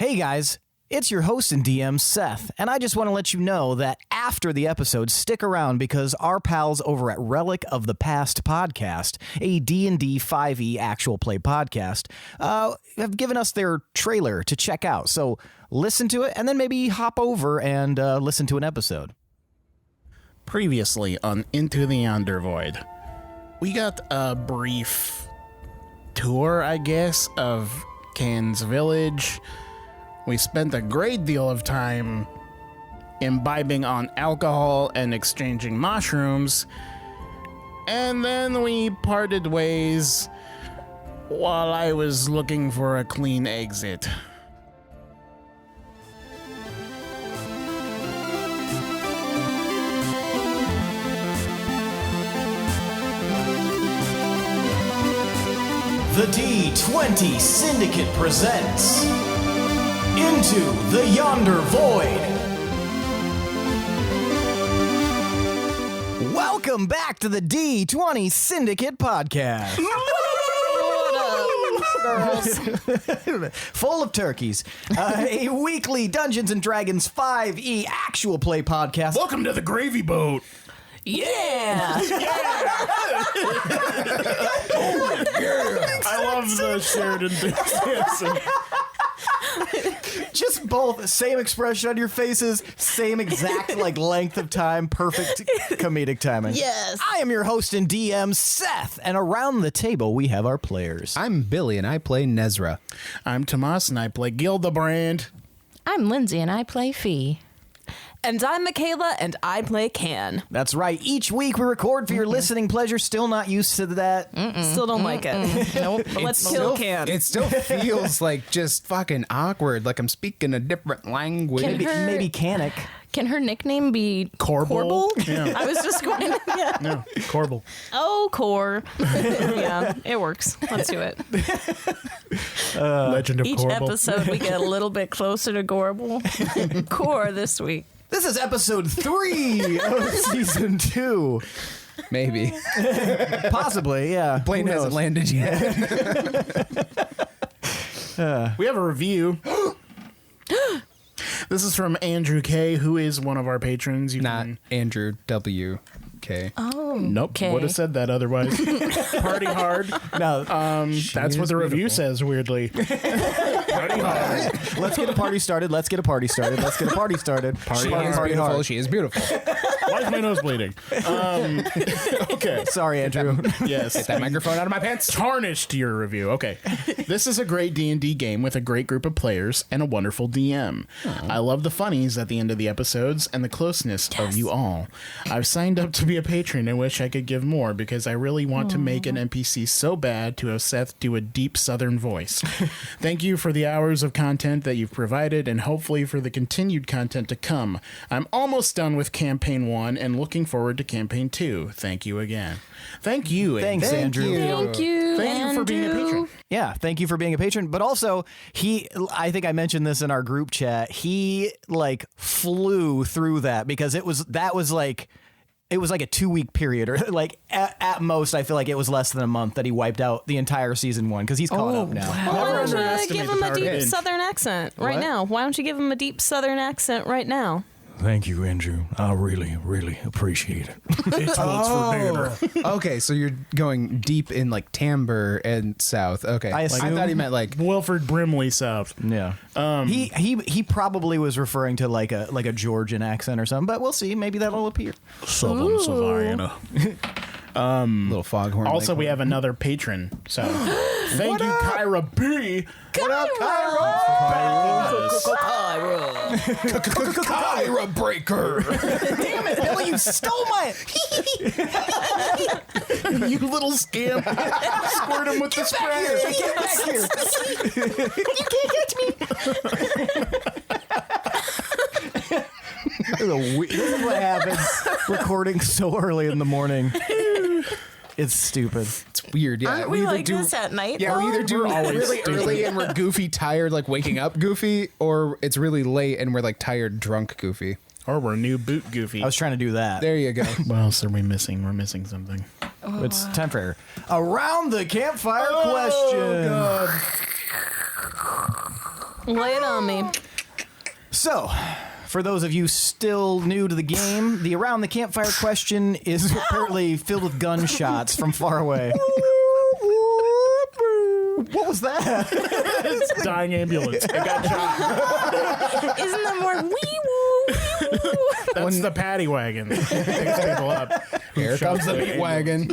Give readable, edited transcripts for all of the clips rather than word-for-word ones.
Hey guys, it's your host and DM, Seth, and I just want to let you know that after the episode, stick around because our pals over at Relic of the Past podcast, a D&D 5e actual play podcast, have given us their trailer to check out. So listen to it and then maybe hop over and listen to an episode. Previously on Into the Yonder Void, we got a brief tour, I guess, of Can's village. We spent a great deal of time imbibing on alcohol and exchanging mushrooms, and then we parted ways while I was looking for a clean exit. The D20 Syndicate presents Into the Yonder Void. Welcome back to the D20 Syndicate podcast. Girls. Full of turkeys. A weekly Dungeons & Dragons 5e actual play podcast. Welcome to the gravy boat. Yeah! I love the shared enthusiasm. Just both, same expression on your faces, same exact length of time, perfect comedic timing. Yes. I am your host and DM, Seth, and around the table we have our players. I'm Billy, and I play Nezrah. I'm Tomas, and I play Gildebrand. I'm Lindsey, and I play Fee. And I'm Michaela, and I play Can. That's right. Each week we record for your listening pleasure. Still not used to that. Still don't like it. Nope. But let's kill Can. It still feels like just fucking awkward, like I'm speaking a different language. Maybe Kanak. Can her nickname be Corble? Yeah. I was just going, yeah. No, Corble. Oh, Core. Yeah, it works. Let's do it. Legend of Each Corble. episode we get a little bit closer to Gorble. Core this week. This is episode 3 of season 2. Maybe. Possibly, yeah. Plane Who hasn't knows? landed yet. We have a review. This is from Andrew K., who is one of our patrons. You Not can... Andrew W.K. Oh, Nope, okay. would have said that otherwise. Party hard. No, That's what the review says, weirdly. Party hard. let's get a party started. Let's get a party started. She is beautiful. hard. She is beautiful. Why is my nose bleeding? Okay. Sorry, Andrew. Yes. Get that microphone out of my pants. Tarnished your review. Okay. This is a great D&D game with a great group of players and a wonderful DM. I love the funnies at the end of the episodes and the closeness of you all. I've signed up to be a patron and wish I could give more because I really want to make an NPC so bad to have Seth do a deep southern voice. Thank you for the hours of content that you've provided and hopefully for the continued content to come. I'm almost done with campaign 1 and looking forward to campaign 2. Thank you again. Thank you. Thanks, Andrew. Thank you, Thank you for being a patron. Yeah, thank you for being a patron. But also, I think I mentioned this in our group chat. He flew through that because it was like a 2-week period, or at most, I feel like it was less than a month that he wiped out the entire season 1 because he's caught up now. Why don't you underestimate give the him a power deep of binge. southern accent right What? now? Why don't you give him a deep southern accent right now? Thank you, Andrew. I really, really appreciate it. It's for dinner. Okay, so you're going deep in timbre and south. Okay. I assume- thought he meant Wilford Brimley South. Yeah. He probably was referring to like a Georgian accent or something, but we'll see. Maybe that'll appear. Southern Savannah. little foghorn. Also, we have another patron. So, thank you, Kyra B. What up, Kyra Breaker. Damn it, Billy, you stole my... You little scamp. Squirt him with the spray. Get back here. You can't catch me. This is what happens recording so early in the morning. It's stupid. It's weird. Yeah, Aren't we either like this at night? Yeah, we either do always really stupid. early and we're goofy, tired, waking up goofy, or it's really late and we're tired, drunk goofy. Or we're new boot goofy. I was trying to do that. There you go. What else are we missing? We're missing something. It's time for Around the Campfire question. Lay it on me. So, for those of you still new to the game, the Around the Campfire question is apparently filled with gunshots from far away. What was that? It's dying ambulance. It got shot. Isn't that more wee woo? That's the paddy wagon. Picks people up. Here comes the meat wagon.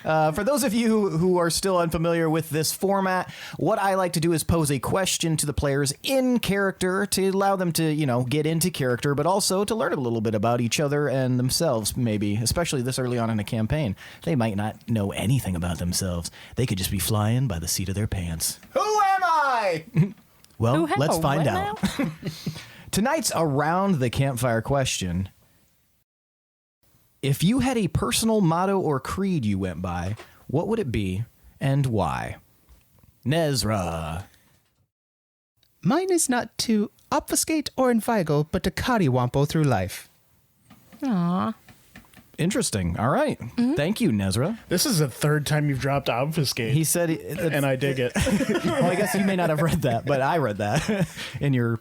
For those of you who are still unfamiliar with this format, what I like to do is pose a question to the players in character to allow them to, get into character, but also to learn a little bit about each other and themselves, maybe, especially this early on in a campaign. They might not know anything about themselves. They could just be flying by the seat of their pants. Who am I? Well, let's find out. Tonight's Around the Campfire question: if you had a personal motto or creed you went by, what would it be and why? Nezrah. Mine is not to obfuscate or inveigle, but to cottywompo through life. Aw. Interesting. All right. Thank you, Nezrah. This is the third time you've dropped obfuscate. He said... and I dig it. Well, I guess you may not have read that, but I read that in your,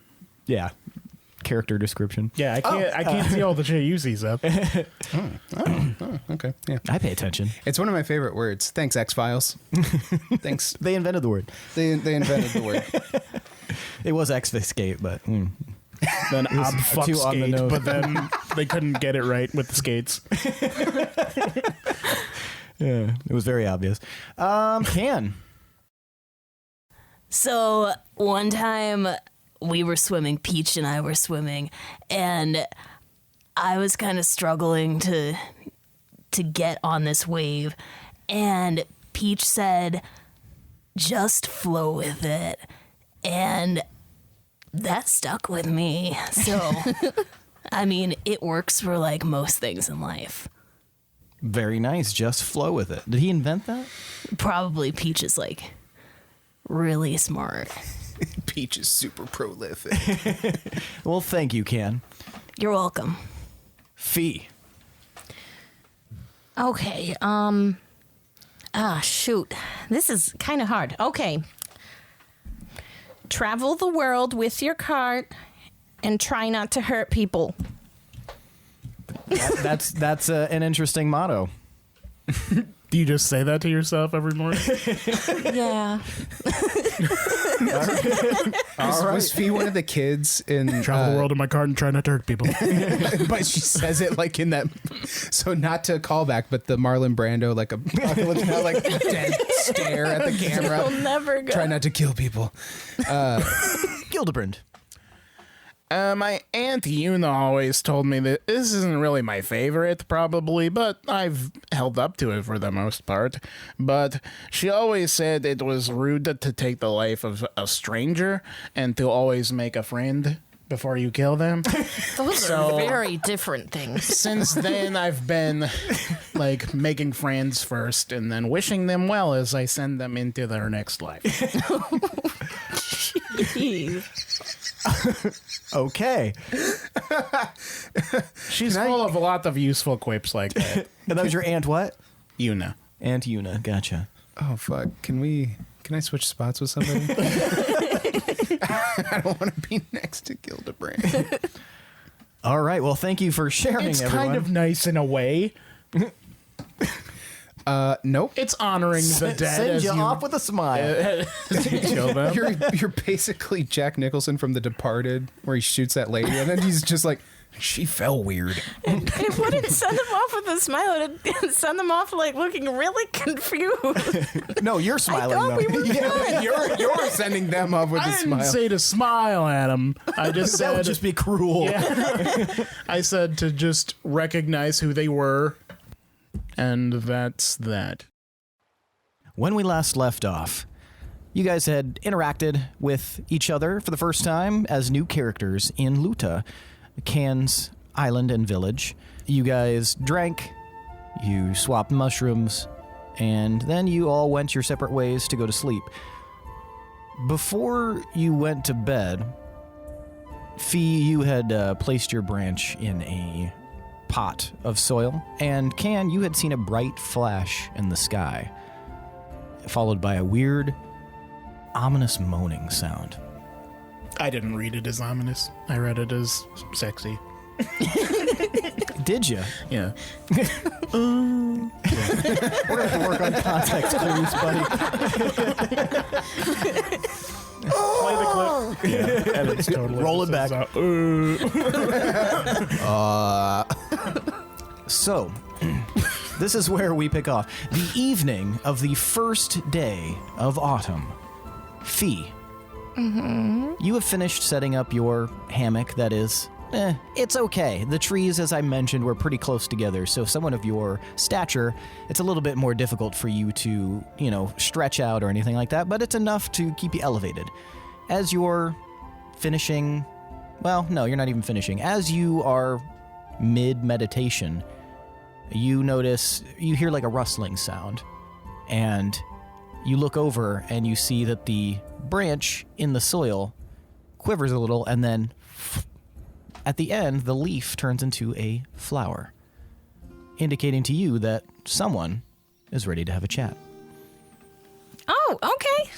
character description. Yeah, I can't see all the shit you see, Seth. Okay, yeah. I pay attention. It's one of my favorite words. Thanks, X-Files. Thanks. They invented the word. They invented the word. It was exfiscate, but... Then too on the obfuscate, nose. but then they couldn't get it right with the skates. Yeah, it was very obvious. Can. So one time we were swimming, Peach and I were swimming, and I was kind of struggling to get on this wave, and Peach said, "Just flow with it," and that stuck with me. So, I mean, it works for like most things in life. Very nice. Just flow with it. Did he invent that? Probably Peach is like really smart. Peach is super prolific. Well, thank you, Can. You're welcome. Fee. Okay, shoot. This is kind of hard. Okay. Travel the world with your cart and try not to hurt people. That's an interesting motto. Do you just say that to yourself every morning? Yeah. Was Fee one of the kids in Travel the world in my car and try not to hurt people. But she says it like in that, so not to call back, but the Marlon Brando, like apocalypse now, like dead stare at the camera. You'll never go. Try not to kill people. Gildebrand. My Aunt Una always told me that this isn't really my favorite, probably, but I've held up to it for the most part. But she always said it was rude to take the life of a stranger and to always make a friend before you kill them. Those are very different things. Since then, I've been like making friends first and then wishing them well as I send them into their next life. Okay. She's full of a lot of useful quips like that. And that was your aunt what? Una. Aunt Una. Gotcha. Oh fuck! Can I switch spots with somebody? I don't want to be next to Gildebrand. All right. Well, thank you for sharing, It's everyone. kind of nice in a way. Nope. It's honoring the dead Send as you you off with a smile. kill them. You're basically Jack Nicholson from The Departed, where he shoots that lady, and then he's just like, she fell weird. It wouldn't send them off with a smile. It would send them off like looking really confused. No, you're smiling, thought though. we were Yeah, you're sending them off with I a didn't smile. say to smile at him. I just That said would just be cruel. I said to just recognize who they were, and that's that. When we last left off, you guys had interacted with each other for the first time as new characters in Luta, Can's island and village. You guys drank, you swapped mushrooms, and then you all went your separate ways to go to sleep. Before you went to bed, Fee, you had placed your branch in a pot of soil, and Can, you had seen a bright flash in the sky, followed by a weird, ominous moaning sound. I didn't read it as ominous. I read it as sexy. Did you? Yeah. We're going to have to work on context clues, buddy. Play the clip. Yeah, and it's totally Roll it back. So, this is where we pick off. The evening of the first day of autumn. Fee. Mm-hmm. You have finished setting up your hammock that is... it's okay. The trees, as I mentioned, were pretty close together, so someone of your stature, it's a little bit more difficult for you to, stretch out or anything like that, but it's enough to keep you elevated. As you're finishing... Well, no, you're not even finishing. As you are mid-meditation, you hear like a rustling sound, and you look over and you see that the branch in the soil quivers a little, and then at the end, the leaf turns into a flower, indicating to you that someone is ready to have a chat. Oh, okay.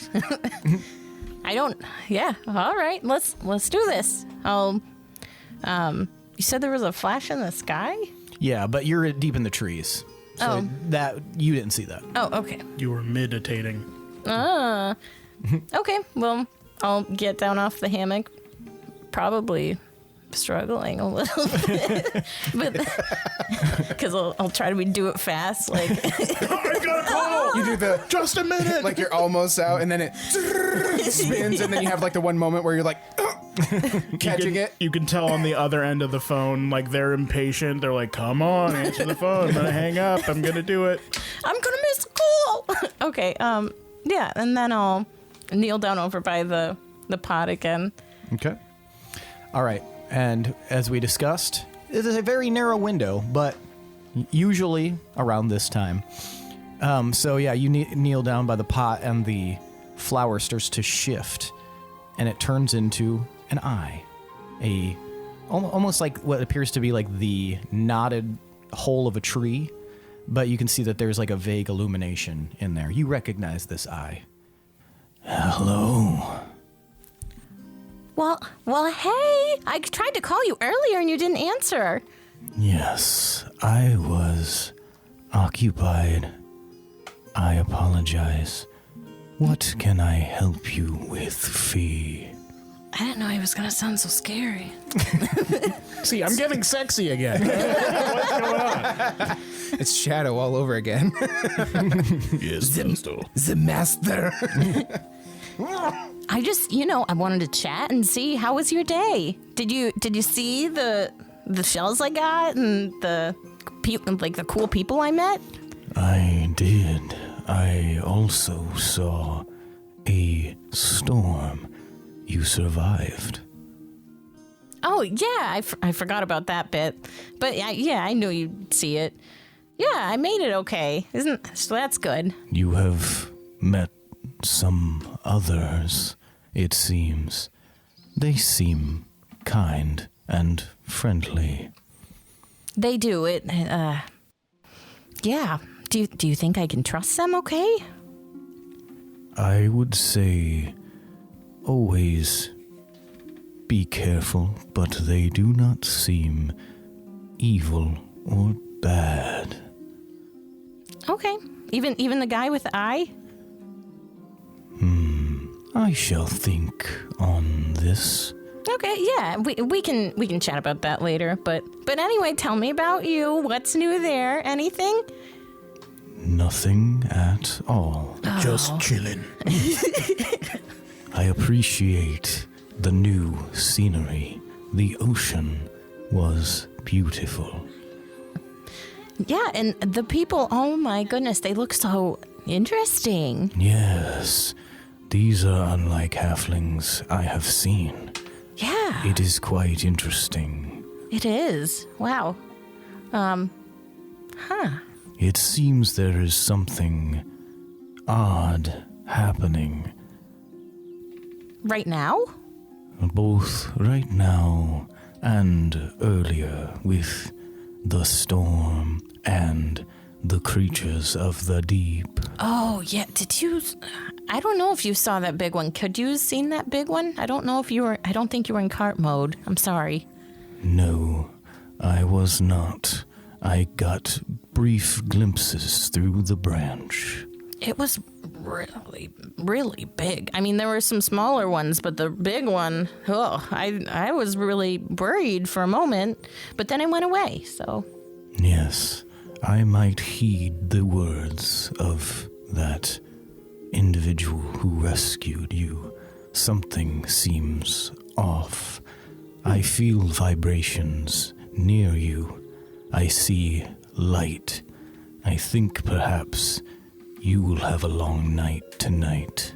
Yeah, all right. Let's do this. You said there was a flash in the sky? Yeah, but you're deep in the trees. So that you didn't see that. Oh, okay. You were meditating. Okay, well, I'll get down off the hammock. Probably struggling a little bit, but because I'll try to do it fast. Like, I got a call. You do the Just a minute. like you're almost out, and then it spins, and then you have like the one moment where you're like catching it. You can tell on the other end of the phone, like they're impatient. They're like, "Come on, answer the phone. I'm gonna hang up. I'm gonna do it." I'm gonna miss school. Okay. Yeah, and then I'll kneel down over by the pot again. Okay. All right. And as we discussed, it is a very narrow window, but usually around this time. So yeah, you kneel down by the pot, and the flower starts to shift, and it turns into an eye. Almost like what appears to be like the knotted hole of a tree, but you can see that there's like a vague illumination in there. You recognize this eye. Hello. Well, hey, I tried to call you earlier and you didn't answer. Yes, I was occupied. I apologize. What can I help you with, Fee? I didn't know he was going to sound so scary. See, I'm getting sexy again. What's going on? It's Shadow all over again. Yes, The master. I just, I wanted to chat and see how was your day. Did you see the shells I got and the cool people I met? I did. I also saw a storm. You survived. Oh, yeah, I forgot about that bit. But yeah, I knew you'd see it. Yeah, I made it okay. So that's good. You have met some others, it seems. They seem kind and friendly. They do it. Yeah. Do you think I can trust them okay? I would say always be careful, but they do not seem evil or bad. Okay. Even the guy with the eye? I shall think on this. Okay, yeah, we can chat about that later. But anyway, tell me about you. What's new there? Anything? Nothing at all. Just chilling. I appreciate the new scenery. The ocean was beautiful. Yeah, and the people, oh my goodness, they look so interesting. Yes, these are unlike halflings I have seen. Yeah. It is quite interesting. It is. Wow. It seems there is something odd happening. Right now? Both right now and earlier with the storm and the creatures of the deep. Oh, yeah. I don't know if you saw that big one. Could you have seen that big one? I don't think you were in cart mode. I'm sorry. No, I was not. I got brief glimpses through the branch. It was really, really big. I mean, there were some smaller ones, but the big one, I was really worried for a moment, but then it went away, so. Yes, I might heed the words of that individual who rescued you. Something seems off. I feel vibrations near you. I see light. I think perhaps you will have a long night tonight.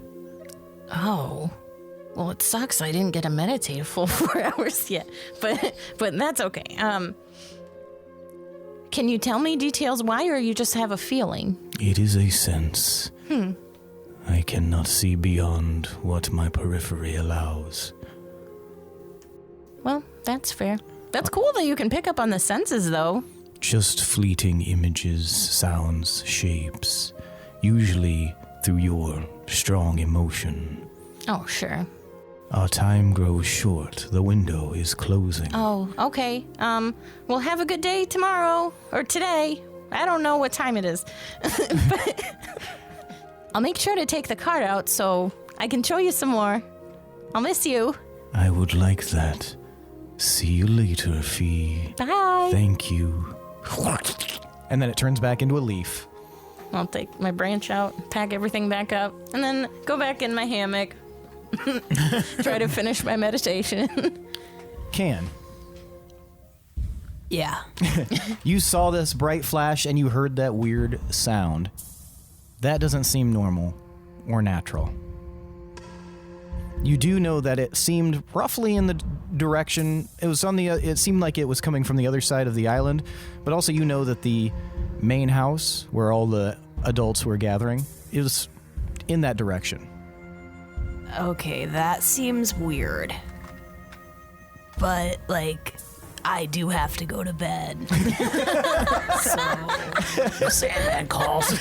Oh. Well, it sucks I didn't get to meditate a full 4 hours yet, but that's okay. Can you tell me details why, or you just have a feeling? It is a sense. I cannot see beyond what my periphery allows. Well, that's fair. That's cool that you can pick up on the senses, though. Just fleeting images, sounds, shapes, usually through your strong emotion. Oh, sure. Our time grows short. The window is closing. Oh, okay. Well, have a good day tomorrow, or today. I don't know what time it is. But I'll make sure to take the card out so I can show you some more. I'll miss you. I would like that. See you later, Fee. Bye. Thank you. And then it turns back into a leaf. I'll take my branch out, pack everything back up, and then go back in my hammock. Try to finish my meditation. Can. Yeah. You saw this bright flash and you heard that weird sound. That doesn't seem normal or natural. You do know that it seemed roughly in the direction, it seemed like it was coming from the other side of the island, but also you know that the main house where all the adults were gathering is in that direction. Okay, that seems weird. But, I do have to go to bed. So, Sandman calls.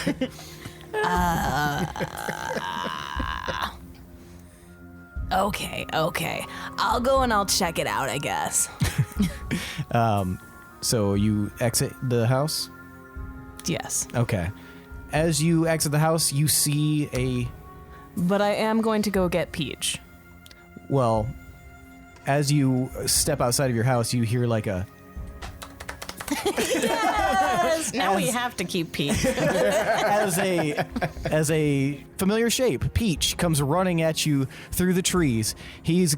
Okay. I'll go and I'll check it out, I guess. So you exit the house? Yes. Okay. As you exit the house, you see But I am going to go get Peach. well, as you step outside of your house, you hear like a... Yes! Now we have to keep Pete. as a familiar shape, Peach comes running at you through the trees. His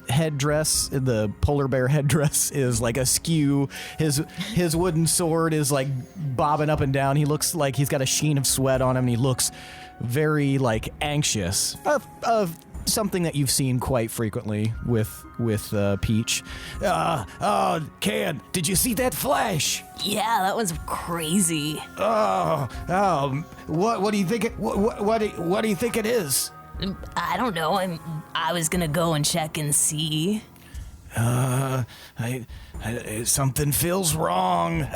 headdress, the polar bear headdress, is like askew. His wooden sword is like bobbing up and down. He looks like he's got a sheen of sweat on him, and he looks very anxious of something that you've seen quite frequently with Peach. Can, did you see that flash? Yeah, that was crazy. What do you think? What do you think it is? I don't know. I was gonna go and check and see. Something feels wrong.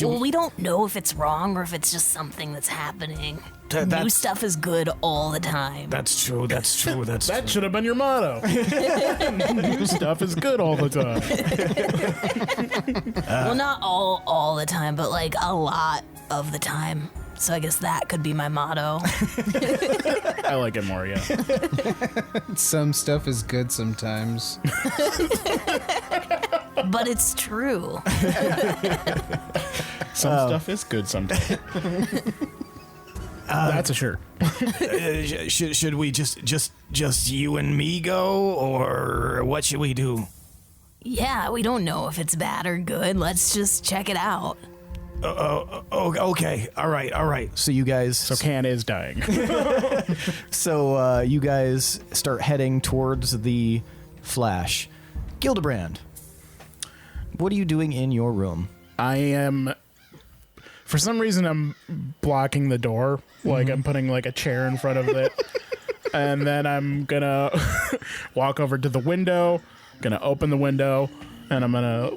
Well, we don't know if it's wrong or if it's just something that's happening. New stuff is good all the time. That's true. That should have been your motto. New stuff is good all the time. Well, not all the time, but a lot of the time. So I guess that could be my motto. I like it more, yeah. Some stuff is good sometimes. But it's true. Some stuff is good sometimes. That's a shirt. should we just you and me go, or what should we do? Yeah, we don't know if it's bad or good. Let's just check it out. Okay. All right. So you guys... So Can is dying. So you guys start heading towards the flash. Gildebrand, what are you doing in your room? I am... For some reason, I'm blocking the door. I'm putting a chair in front of it. And then I'm gonna walk over to the window, gonna open the window, and I'm gonna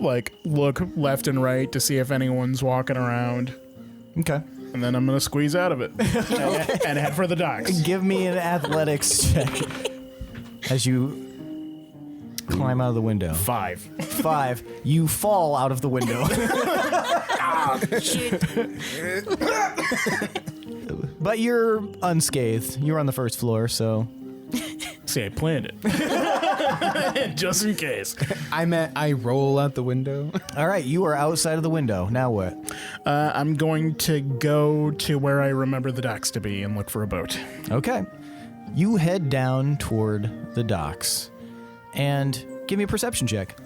look left and right to see if anyone's walking around. Okay. and then I'm going to squeeze out of it and head for the docks. Give me an athletics check as you climb out of the window. 5. You fall out of the window. But you're unscathed. You're on the first floor, so... See, I planned it. Just in case. I roll out the window. All right, you are outside of the window. Now what? I'm going to go to where I remember the docks to be and look for a boat. Okay. You head down toward the docks. And give me a perception check.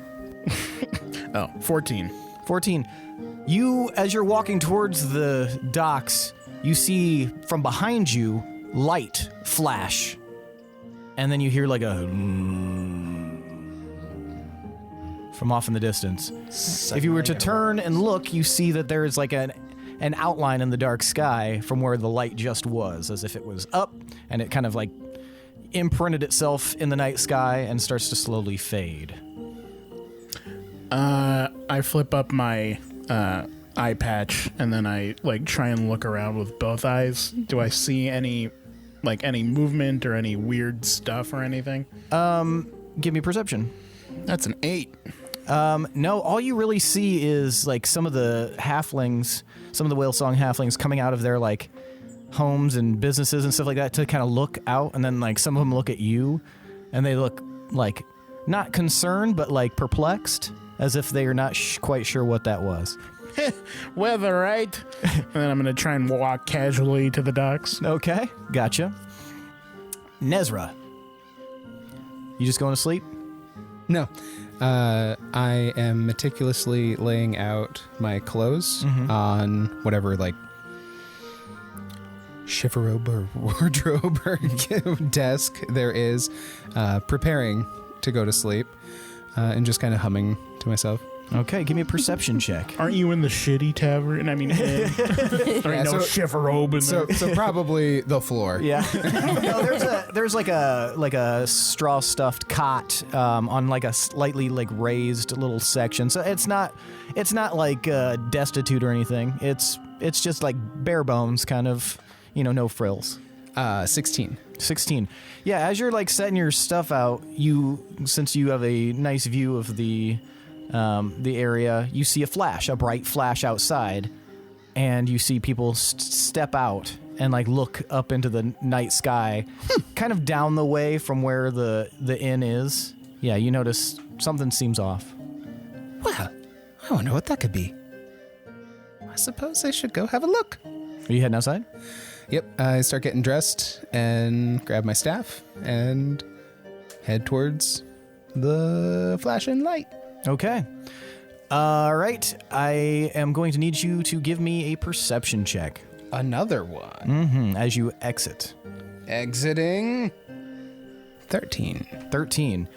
14. 14. You, as you're walking towards the docks, you see from behind you light flash. And then you hear like a from off in the distance. If you were to turn and look, you see that there is like an outline in the dark sky from where the light just was, as if it was up and it kind of like imprinted itself in the night sky and starts to slowly fade. I flip up my eye patch and then I like try and look around with both eyes. Do I see any movement or any weird stuff or anything? Give me perception. That's an 8. No, all you really see is like some of the halflings, some of the whale song halflings coming out of their like homes and businesses and stuff like that to kind of look out, and then like some of them look at you and they look like not concerned but like perplexed, as if they are not quite sure what that was. Weather, right? And then I'm going to try and walk casually to the docks. Okay, gotcha. Nezrah, you just going to sleep? No. I am meticulously laying out my clothes on whatever, like, chifforobe or wardrobe or desk there is, preparing to go to sleep, and just kind of humming to myself. Okay, give me a perception check. Aren't you in the shitty tavern? I mean, there ain't no chifforobe in there. So probably the floor. Yeah. No, there's like a straw stuffed cot on like a slightly like raised little section. So it's not like destitute or anything. It's just like bare bones, kind of, no frills. 16. 16. Yeah, as you're like setting your stuff out, since you have a nice view of the area, you see a bright flash outside, and you see people step out and like look up into the night sky, kind of down the way from where the inn is. Yeah, you notice something seems off. Well, I wonder what that could be. I suppose I should go have a look. Are you heading outside? Yep, I start getting dressed and grab my staff and head towards the flashing light. Okay. All right. I am going to need you to give me a perception check. Another one. As you exit. Exiting. 13. 13.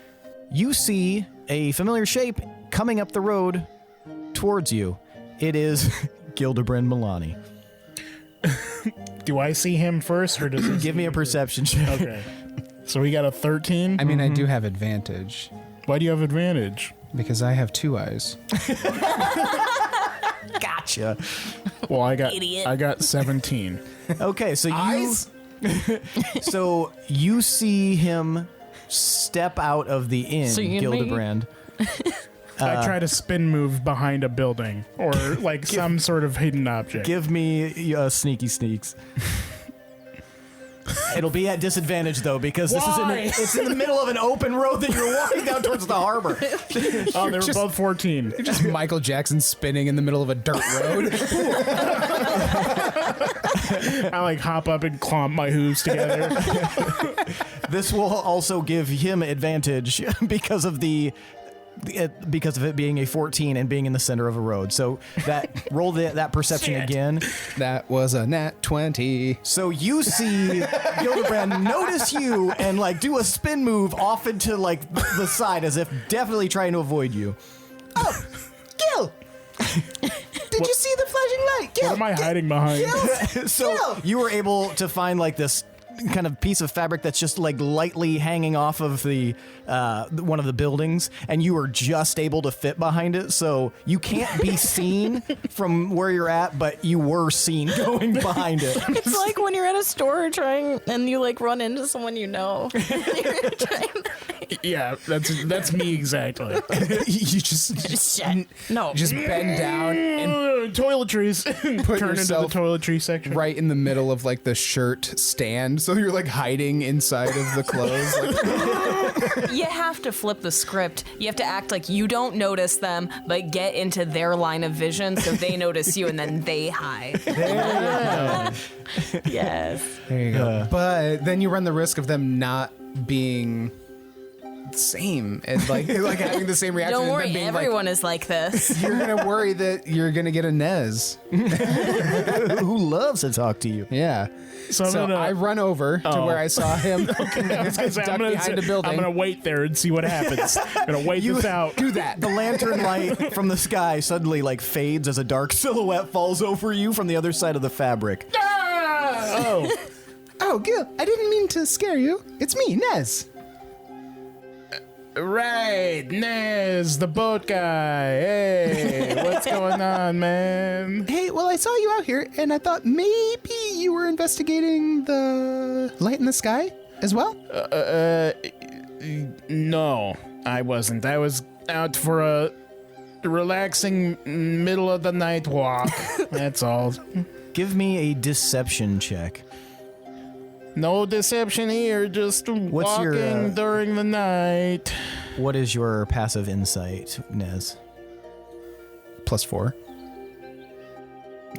You see a familiar shape coming up the road towards you. It is Gildebrand Molani. Do I see him first, or does he Give me a perception check. Okay. So we got a 13? I mean, I do have advantage Why do you have advantage? because I have 2 eyes. Gotcha. Well, I Idiot. got 17. Okay, so so you see him step out of the inn, Seeing me? Gildebrand. I try to spin move behind a building or like some sort of hidden object. Give me sneaky sneaks. It'll be at disadvantage though, because it's in the middle of an open road that you're walking down towards the harbor. Oh, they were both 14. You're just Michael Jackson spinning in the middle of a dirt road. I like hop up and clomp my hooves together. This will also give him advantage because of it being a 14 and being in the center of a road. So that roll that perception again. That was a nat 20. So you see Gildebrand notice you and like do a spin move off into like the side as if definitely trying to avoid you. Oh, Gil! Did you see the flashing light? Gil! What am I hiding behind? So you were able to find like this kind of piece of fabric that's just like lightly hanging off of the one of the buildings, and you are just able to fit behind it, so you can't be seen from where you're at, but you were seen going behind it. It's like when you're at a store trying and you like run into someone you know. Yeah, that's me exactly. You just No. just bend down and Toiletries. put Turn into the yourself toiletry section. right in the middle of like the shirt stand, so you're like hiding inside of the clothes. Like, You have to flip the script. You have to act like you don't notice them, but get into their line of vision so they notice you and then they hide. Yes. there you go. But then you run the risk of them not being the same and like having the same reaction. Don't and worry, them being everyone is like this. you're gonna worry that you're gonna get a Nez. Who loves to talk to you? Yeah. So, So I run over to where I saw him duck behind a building. I'm gonna wait there and see what happens. I'm gonna wait this out. Do that. The lantern light from the sky suddenly like fades as a dark silhouette falls over you from the other side of the fabric. Oh, Oh, Gil, I didn't mean to scare you. It's me, Nez. right, Nez, the boat guy. Hey, what's going on, man? Hey, well, I saw you out here, and I thought maybe you were investigating the light in the sky as well? No, I wasn't. I was out for a relaxing middle of the night walk. That's all. Give me a deception check. No deception here, just What's walking your, during the night. What is your passive insight, Nez? +4.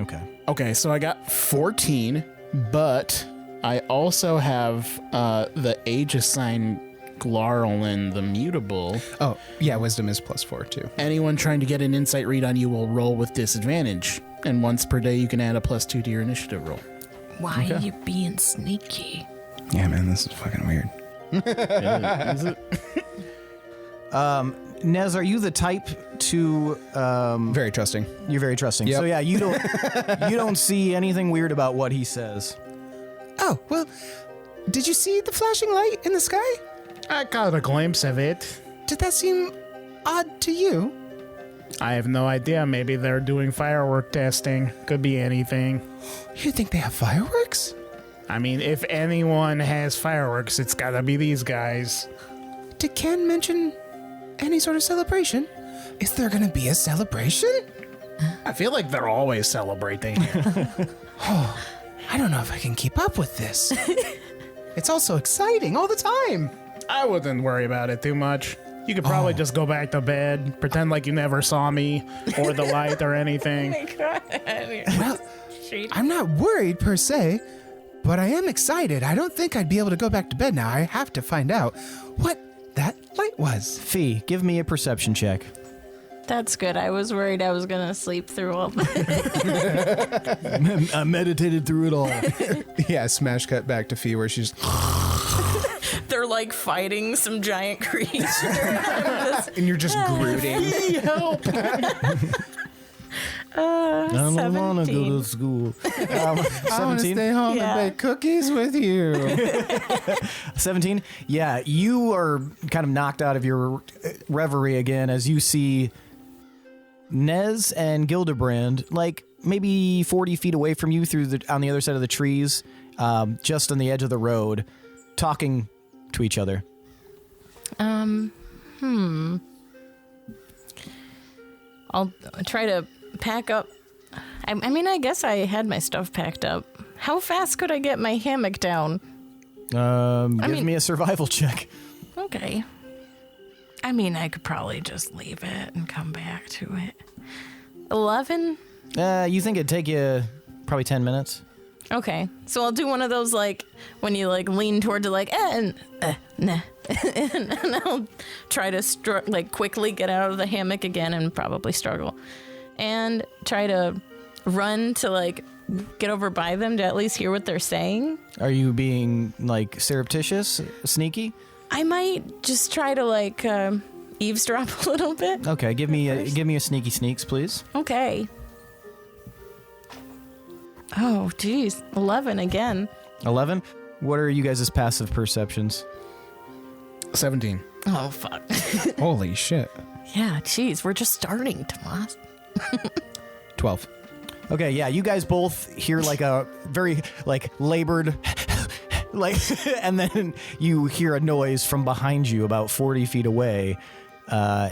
Okay. Okay, so I got 14, but I also have the age assign Glarlin, the mutable. Oh, yeah, wisdom is +4 too. Anyone trying to get an insight read on you will roll with disadvantage. And once per day, you can add a +2 to your initiative roll. Why are you being sneaky? Yeah, man, this is fucking weird. Is it? Nez, are you the type to Very trusting. you're very trusting. Yep. So yeah, you don't see anything weird about what he says. Oh, well, did you see the flashing light in the sky? I caught a glimpse of it. Did that seem odd to you? I have no idea. Maybe they're doing firework testing. Could be anything. You think they have fireworks? I mean, if anyone has fireworks, it's gotta be these guys. Did Ken mention any sort of celebration? Is there gonna be a celebration? I feel like they're always celebrating. I don't know if I can keep up with this. It's all so exciting all the time. I wouldn't worry about it too much. You could probably just go back to bed, pretend like you never saw me or the light or anything. Well, I'm not worried per se, but I am excited. I don't think I'd be able to go back to bed now. I have to find out what that light was. Fee, give me a perception check. That's good. I was worried I was gonna sleep through all that. I meditated through it all. Yeah, smash cut back to Fee where she's... They're like fighting some giant creature. And you're just brooding. Help! I don't want to 17. go to school. I want to 17? stay home Yeah. and bake cookies with you. 17? Yeah, you are kind of knocked out of your reverie again as you see Nez and Gildebrand, like maybe 40 feet away from you on the other side of the trees, just on the edge of the road, talking to each other. I'll try to pack up. I mean, I guess I had my stuff packed up. How fast could I get my hammock down? Give me a survival check. Okay. I mean, I could probably just leave it and come back to it. 11? You think it'd take you probably 10 minutes? Okay. So I'll do one of those, like, when you, like, lean towards it, like, nah. And I'll try to, quickly get out of the hammock again and probably struggle. And try to run to, like, get over by them to at least hear what they're saying. Are you being, like, surreptitious, sneaky? I might just try to, like, eavesdrop a little bit. Okay, give me a sneaky sneaks, please. Okay. Oh, geez. 11 again. 11? What are you guys' passive perceptions? 17. Oh, fuck. Holy shit. Yeah, geez, we're just starting, Tomas. 12. Okay, yeah, you guys both hear like a very like labored like and then you hear a noise from behind you about 40 feet away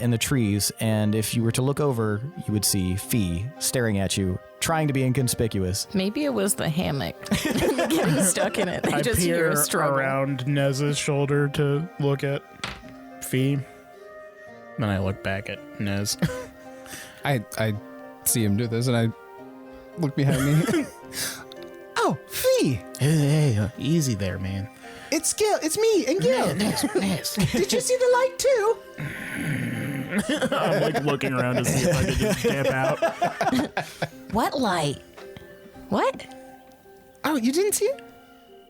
in the trees, and if you were to look over, you would see Fee staring at you, trying to be inconspicuous. Maybe it was the hammock getting stuck in it. I just hear peer a struggle. around Nez's shoulder to look at Fee. Then I look back at Nez. I see him do this, and I look behind me. Oh, Fee! Hey, easy there, man. It's Gil. It's me and Gil. Nez. Did you see the light too? I'm like looking around to see if I could just dip out. What light? What? Oh, you didn't see it?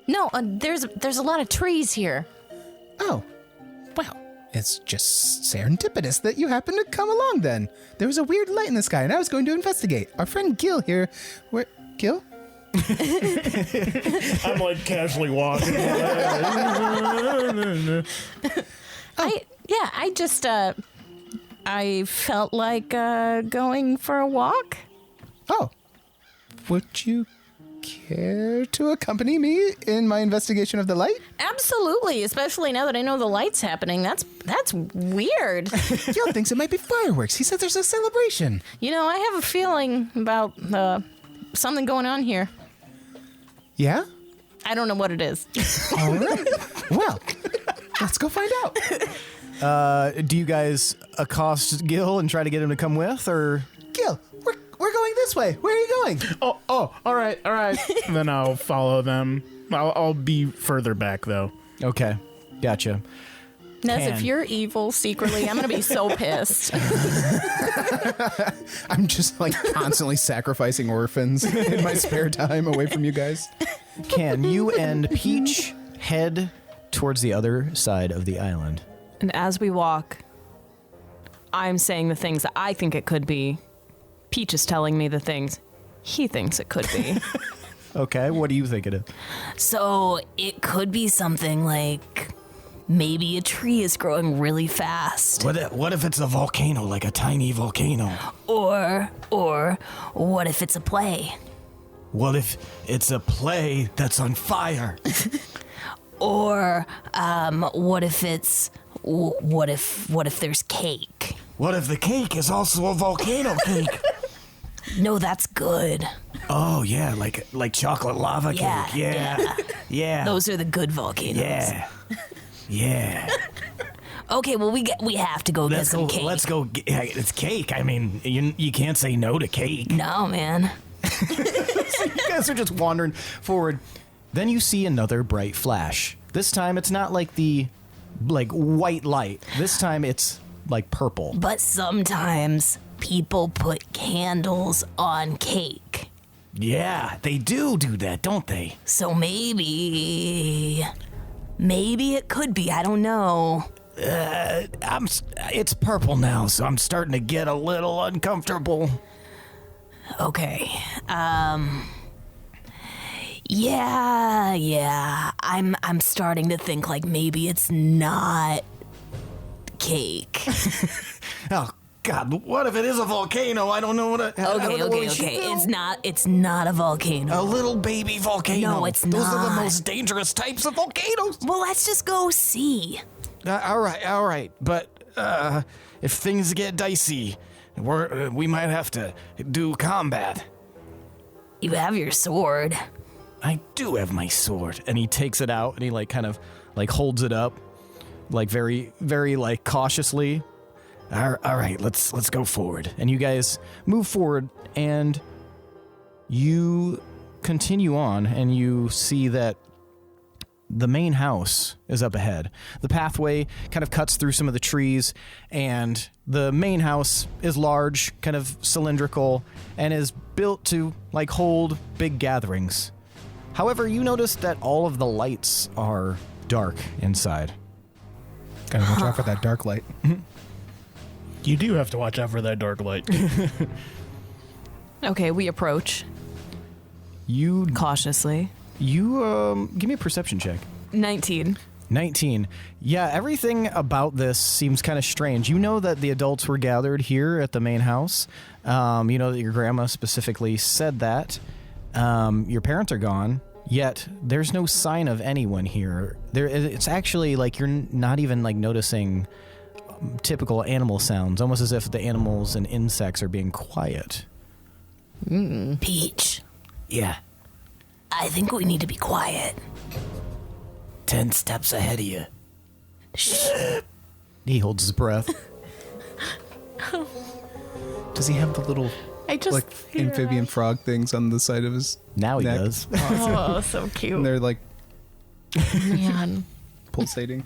No, there's a lot of trees here. Oh, well, it's just serendipitous that you happened to come along then. There was a weird light in the sky, and I was going to investigate. Our friend Gil here, Gil? I'm like casually walking. I felt like going for a walk. Oh, would you care to accompany me in my investigation of the light? Absolutely, especially now that I know the light's happening. That's weird. Gil thinks it might be fireworks. He said there's a celebration. You know, I have a feeling about something going on here. Yeah? I don't know what it is. All right. Well, let's go find out. Do you guys accost Gil and try to get him to come with, or? Gil, we're going this way. Where are you going? Oh, all right. Then I'll follow them. I'll be further back though. Okay, gotcha. Nez, if Can. you're evil secretly, I'm going to be so pissed. I'm just like constantly sacrificing orphans in my spare time away from you guys. Can you and Peach head towards the other side of the island? And as we walk, I'm saying the things that I think it could be. Peach is telling me the things he thinks it could be. Okay, what do you think it is? So it could be something like maybe a tree is growing really fast. What if it's a volcano, like a tiny volcano? Or what if it's a play? What if it's a play that's on fire? Or what if there's cake? What if the cake is also a volcano cake? No, that's good. Oh yeah, like chocolate lava Yeah, cake. Yeah. Those are the good volcanoes. Yeah. Okay, well we have to go get some cake. Let's go. It's cake. I mean, you can't say no to cake. No, man. You guys are just wandering forward. Then you see another bright flash. This time it's not like the white light. This time it's like purple. But sometimes people put candles on cake. Yeah, they do that, don't they? So maybe it could be. I don't know. It's purple now, so I'm starting to get a little uncomfortable. Okay. Yeah. I'm starting to think like maybe it's not cake. Oh God, what if it is a volcano? I don't know what. Okay. It's not a volcano. A little baby volcano. No, it's Those are the not. most dangerous types of volcanoes. Well, let's just go see. All right. But if things get dicey, we might have to do combat. You have your sword. I do have my sword. And he takes it out and he kind of holds it up, very, very cautiously. All right, let's go forward. And you guys move forward and you continue on and you see that the main house is up ahead. The pathway kind of cuts through some of the trees, and the main house is large, kind of cylindrical, and is built to hold big gatherings. However, you notice that all of the lights are dark inside. Gotta watch out for that dark light. You do have to watch out for that dark light. Okay, we approach You cautiously. You give me a perception check. 19. 19. Yeah, everything about this seems kind of strange. You know that the adults were gathered here at the main house. You know that your grandma specifically said that. Your parents are gone, yet there's no sign of anyone here. It's actually like you're not even like noticing typical animal sounds, almost as if the animals and insects are being quiet. Peach, Yeah. I think we need to be quiet. 10 steps ahead of you. Shh. He holds his breath. Does he have the little I just like amphibian frog things on the side of his Now he neck? does. Oh, so And cute. they're like Man. pulsating.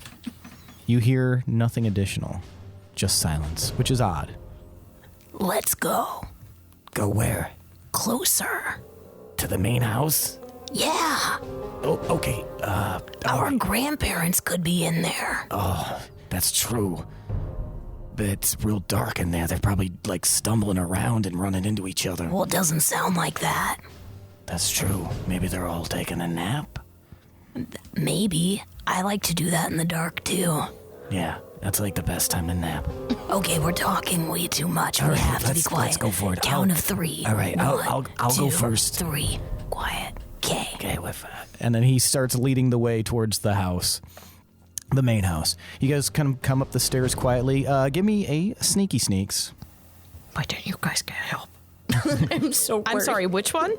You hear nothing additional, just silence, which is odd. Let's go. Go where? Closer. To the main house? Yeah. Oh, okay. Our grandparents could be in there. That's true. But it's real dark in there. They're probably like stumbling around and running into each other. Well, it doesn't sound like that. That's true. Maybe they're all taking a nap. Maybe. I like to do that in the dark, too. Yeah, that's like the best time to nap. Okay, we're talking way too much. All We right, have to be let's quiet. go for it. Count of 3. All right, I'll go 1, 2, first. 3. Quiet. Okay. Okay, and then he starts leading the way towards the house, the main house. You guys come up the stairs quietly. Give me a sneaky sneaks. Why don't you guys get help? I'm so I'm sorry, which one?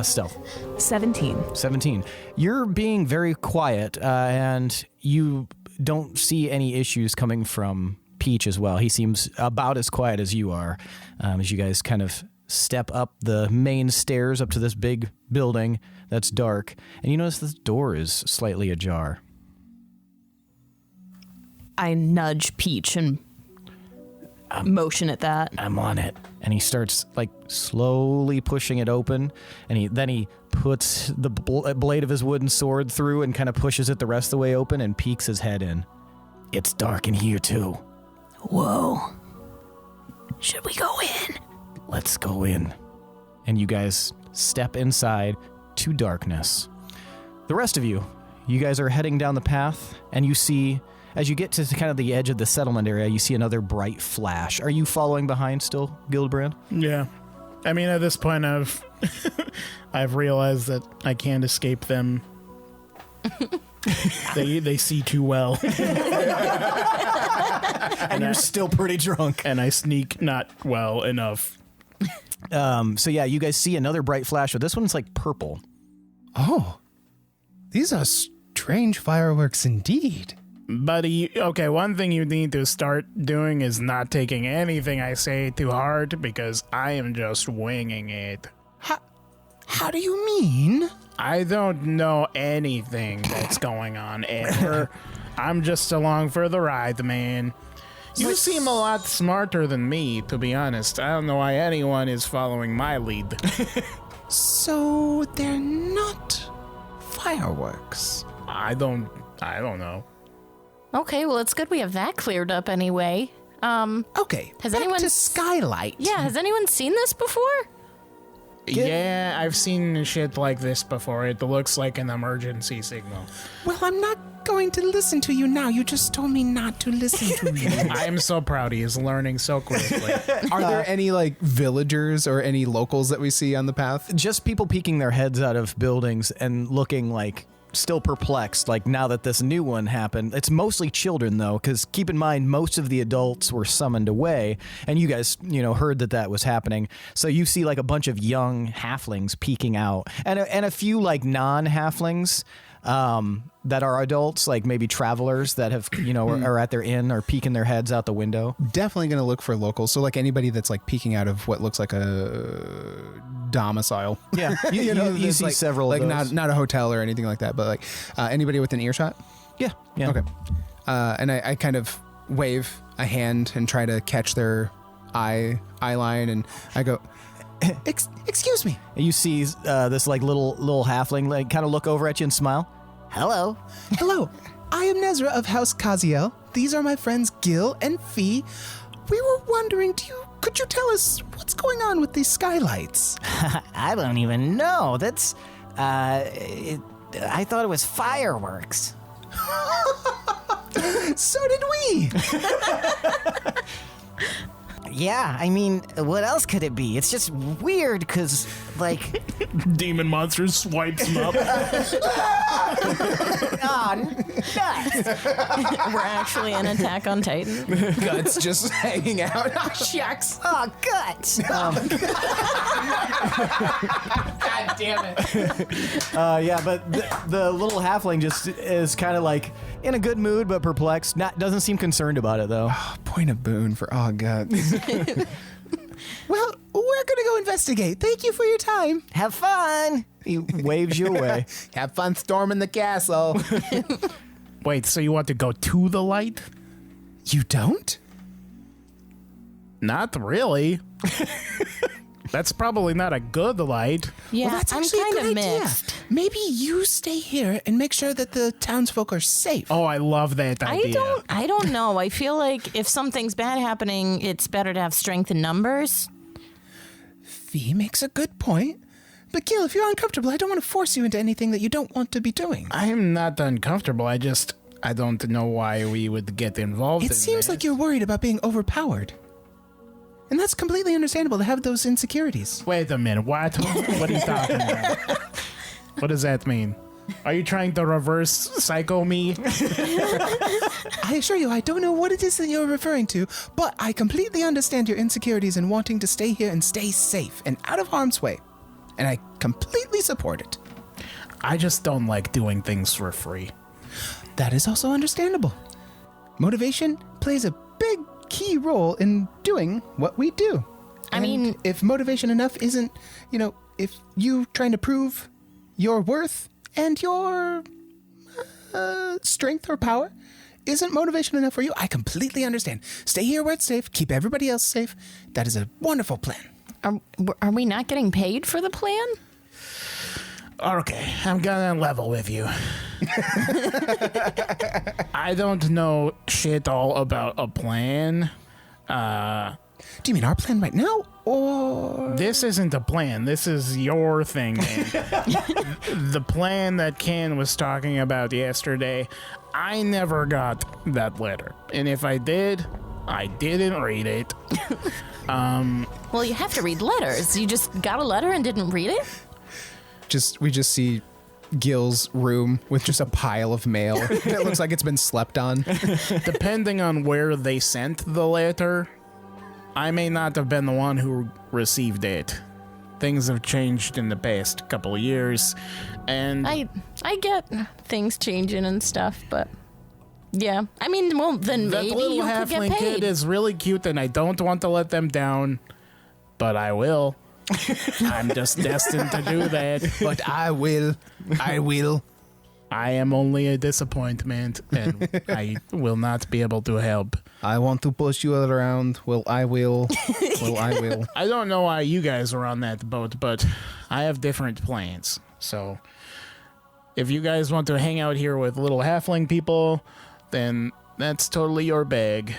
Stealth. 17. 17. You're being very quiet, and you don't see any issues coming from Peach as well. He seems about as quiet as you are, as you guys kind of step up the main stairs up to this big building that's dark, and you notice the door is slightly ajar. I nudge Peach and motion at that. I'm on it. And he starts like slowly pushing it open, and he puts the blade of his wooden sword through and kind of pushes it the rest of the way open and peeks his head in. It's dark in here too. Whoa. Should we go in? Let's go in. And you guys step inside to darkness. The rest of you guys are heading down the path, and you see, as you get to kind of the edge of the settlement area, you see another bright flash. Are you following behind still, Gildebrand? Yeah. I mean, at this point, I've realized that I can't escape them. They see too well. And you're still pretty drunk. And I sneak not well enough. So yeah, you guys see another bright flash, but this one's like purple. Oh, these are strange fireworks indeed. Buddy, okay, one thing you need to start doing is not taking anything I say to heart, because I am just winging it. How do you mean? I don't know anything that's going on ever. I'm just along for the ride, man. You seem a lot smarter than me, to be honest. I don't know why anyone is following my lead. So they're not fireworks. I don't know. Okay, well, it's good we have that cleared up anyway. Okay, Has back anyone to s- Skylight. Yeah, has anyone seen this before? Yeah, I've seen shit like this before. It looks like an emergency signal. Well, I'm not going to listen to you now. You just told me not to listen to you. I am so proud he is learning so quickly. Are there any like villagers or any locals that we see on the path? Just people peeking their heads out of buildings and looking like still perplexed, like now that this new one happened. It's mostly children, though, because keep in mind, most of the adults were summoned away, and you guys, heard that was happening. So you see like a bunch of young halflings peeking out, and a few like non-halflings that are adults, like maybe travelers that have, are at their inn or peeking their heads out the window. Definitely going to look for locals. So like anybody that's like peeking out of what looks like a domicile. Yeah, you see like, several of like those. not a hotel or anything like that, but like anybody with an earshot. Yeah. Okay. And I kind of wave a hand and try to catch their eye line, and I go, excuse me. You see this like little halfling like kind of look over at you and smile. Hello. Hello, I am Nezrah of House Kaziel. These are my friends Gil and Fee. We were wondering, could you tell us what's going on with these skylights? I don't even know. That's I thought it was fireworks. So did we. Yeah, I mean, what else could it be? It's just weird because, like... Demon monster swipes him up. Oh, nuts. We're actually an Attack on Titan. Guts just hanging out. Oh, shucks. Oh, guts. God damn it. Yeah, but the little halfling just is kind of like in a good mood but perplexed. Doesn't seem concerned about it, though. Point of boon for all Guts. Well, we're gonna go investigate. Thank you for your time. Have fun. He waves you away. Have fun storming the castle. Wait, so you want to go to the light? You don't? Not really. That's probably not a good light. Yeah, Well, that's I'm actually a kind good of idea. mixed. Maybe you stay here and make sure that the townsfolk are safe. Oh, I love that idea. I don't know. I feel like if something's bad happening, it's better to have strength in numbers. Fee makes a good point. But Gil, if you're uncomfortable, I don't want to force you into anything that you don't want to be doing. I'm not uncomfortable. I don't know why we would get involved It in seems this. like you're worried about being overpowered. And that's completely understandable to have those insecurities. Wait a minute. What? What are you talking about? What does that mean? Are you trying to reverse psycho me? I assure you, I don't know what it is that you're referring to, but I completely understand your insecurities in wanting to stay here and stay safe and out of harm's way. And I completely support it. I just don't like doing things for free. That is also understandable. Motivation plays a big key role in doing what we do. I mean, if motivation enough isn't, if you trying to prove your worth and your strength or power isn't motivation enough for you, I completely understand. Stay here where it's safe. Keep everybody else safe. That is a wonderful plan. are we not getting paid for the plan? Okay, I'm gonna level with you. I don't know shit all about a plan. Do you mean our plan right now, or This isn't a plan. This is your thing, man. The plan that Ken was talking about yesterday, I never got that letter. And if I did, I didn't read it. Well, you have to read letters. You just got a letter and didn't read it? we just see Gil's room with just a pile of mail that looks like it's been slept on? Depending on where they sent the letter, I may not have been the one who received it. Things have changed in the past couple of years, and I get things changing and stuff, but yeah. I mean, well, then that maybe little you could get halfling kid paid. is really cute, and I don't want to let them down, but I will. I'm just destined to do that. But I will. I am only a disappointment, and I will not be able to help. I want to push you around. Well, I will. I don't know why you guys are on that boat, but I have different plans. So if you guys want to hang out here with little halfling people, then that's totally your bag.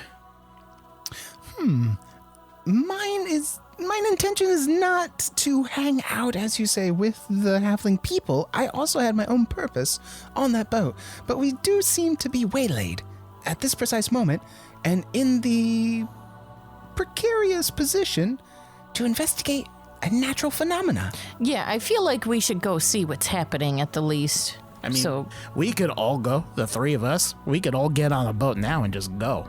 Mine intention is not to hang out, as you say, with the halfling people. I also had my own purpose on that boat. But we do seem to be waylaid at this precise moment and in the precarious position to investigate a natural phenomena. Yeah, I feel like we should go see what's happening at the least. I mean, so we could all go, the three of us. We could all get on a boat now and just go.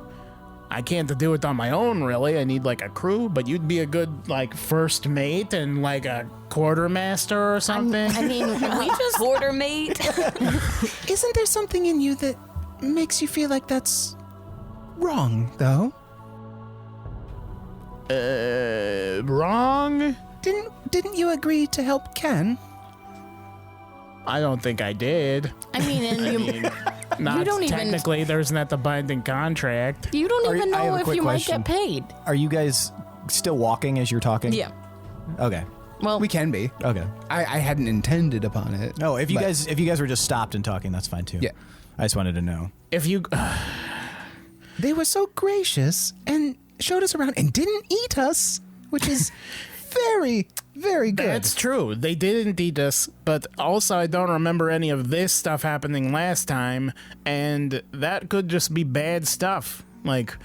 I can't do it on my own, really. I need, like, a crew, but you'd be a good, like, first mate and, like, a quartermaster or something. I mean, we just Quartermate. Isn't there something in you that makes you feel like that's wrong, though? Wrong? Didn't you agree to help Ken? I don't think I did. I mean, and Not don't even- technically, there's not the binding contract. you don't Are- even I have know a if quick you question. might get paid. Are you guys still walking as you're talking? Yeah. Okay. Well, We can be. Okay. I hadn't intended upon it. No, if you but- guys were just stopped and talking, that's fine too. Yeah. I just wanted to know. If you... They were so gracious and showed us around and didn't eat us, which is very Very good. That's true. They did indeed us, but also I don't remember any of this stuff happening last time, and that could just be bad stuff. Like,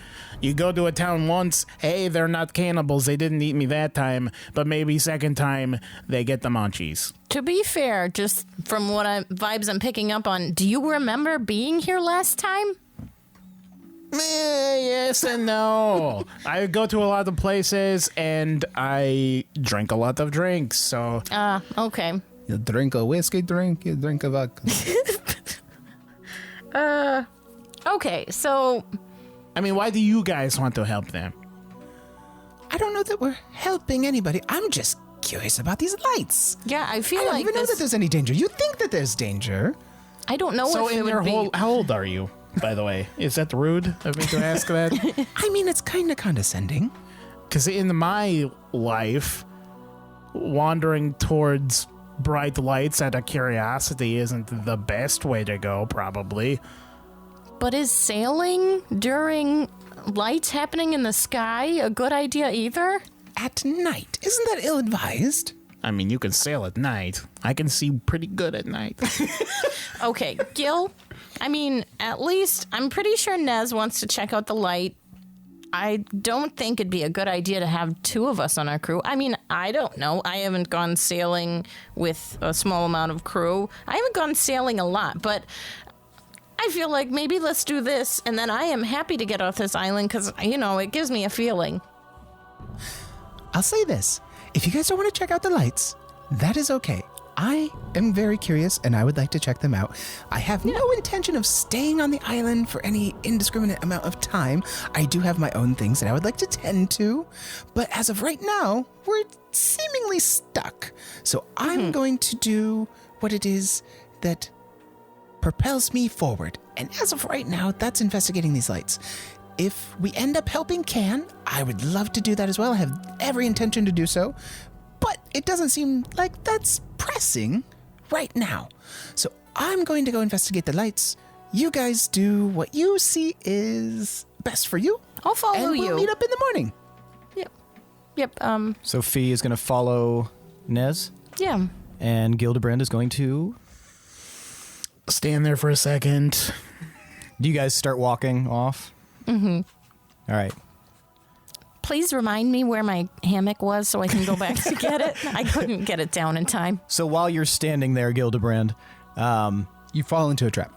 you go to a town once, hey, they're not cannibals, they didn't eat me that time, but maybe second time, they get the munchies. To be fair, just from what vibes I'm picking up on, do you remember being here last time? Yes and no. I go to a lot of places, and I drink a lot of drinks, so... Okay. You drink a whiskey drink, you drink a vodka. Okay, so... I mean, why do you guys want to help them? I don't know that we're helping anybody. I'm just curious about these lights. Yeah, I feel I don't like even know that there's any danger. You think that there's danger. I don't know So if it in would your be... whole... How old are you, by the way? Is that rude of me to ask that? I mean, it's kind of condescending. Because in my life, wandering towards bright lights out of curiosity isn't the best way to go, probably. But is sailing during lights happening in the sky a good idea either? At night. Isn't that ill-advised? I mean, you can sail at night. I can see pretty good at night. Okay, Gil, I mean, at least I'm pretty sure Nez wants to check out the light. I don't think it'd be a good idea to have two of us on our crew. I mean, I don't know. I haven't gone sailing with a small amount of crew. I haven't gone sailing a lot, but I feel like maybe let's do this, and then I am happy to get off this island because, you know, it gives me a feeling. I'll say this. If you guys don't want to check out the lights, that is okay. I am very curious, and I would like to check them out. I have no intention of staying on the island for any indiscriminate amount of time. I do have my own things that I would like to tend to, but as of right now, we're seemingly stuck. So I'm going to do what it is that propels me forward. And as of right now, that's investigating these lights. If we end up helping Can, I would love to do that as well. I have every intention to do so. But it doesn't seem like that's pressing right now. So I'm going to go investigate the lights. You guys do what you see is best for you. I'll follow and we'll you. meet up in the morning. Yep. So Fee is going to follow Nez, Yeah. and Gildebrand is going to... Stand there for a second. Do you guys start walking off? Mm-hmm. All right. Please remind me where my hammock was so I can go back to get it. I couldn't get it down in time. So while you're standing there, Gildebrand, You fall into a trap.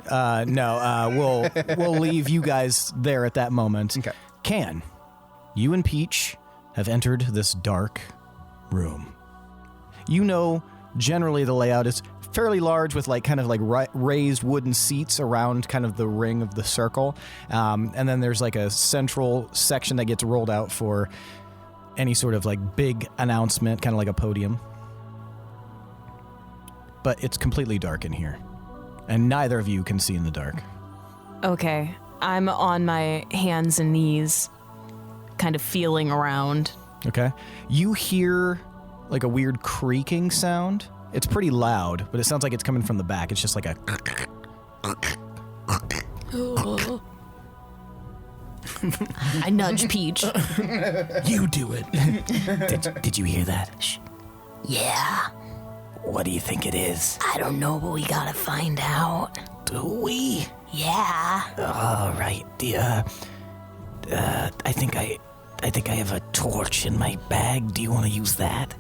we'll leave you guys there at that moment. Okay. Can, you and Peach have entered this dark room. You know, generally the layout is fairly large with kind of raised wooden seats around kind of the ring of the circle. And then there's a central section that gets rolled out for any sort of big announcement, kind of like a podium. But it's completely dark in here. And neither of you can see in the dark. Okay, I'm on my hands and knees, kind of feeling around. Okay. You hear a weird creaking sound. It's pretty loud, but it sounds like it's coming from the back. It's just like a... I nudge Peach. You do it. Did you hear that? Shh. Yeah, What do you think it is? I don't know, but we gotta find out. Do we? Yeah. All right. I think I have a torch in my bag. Do you want to use that?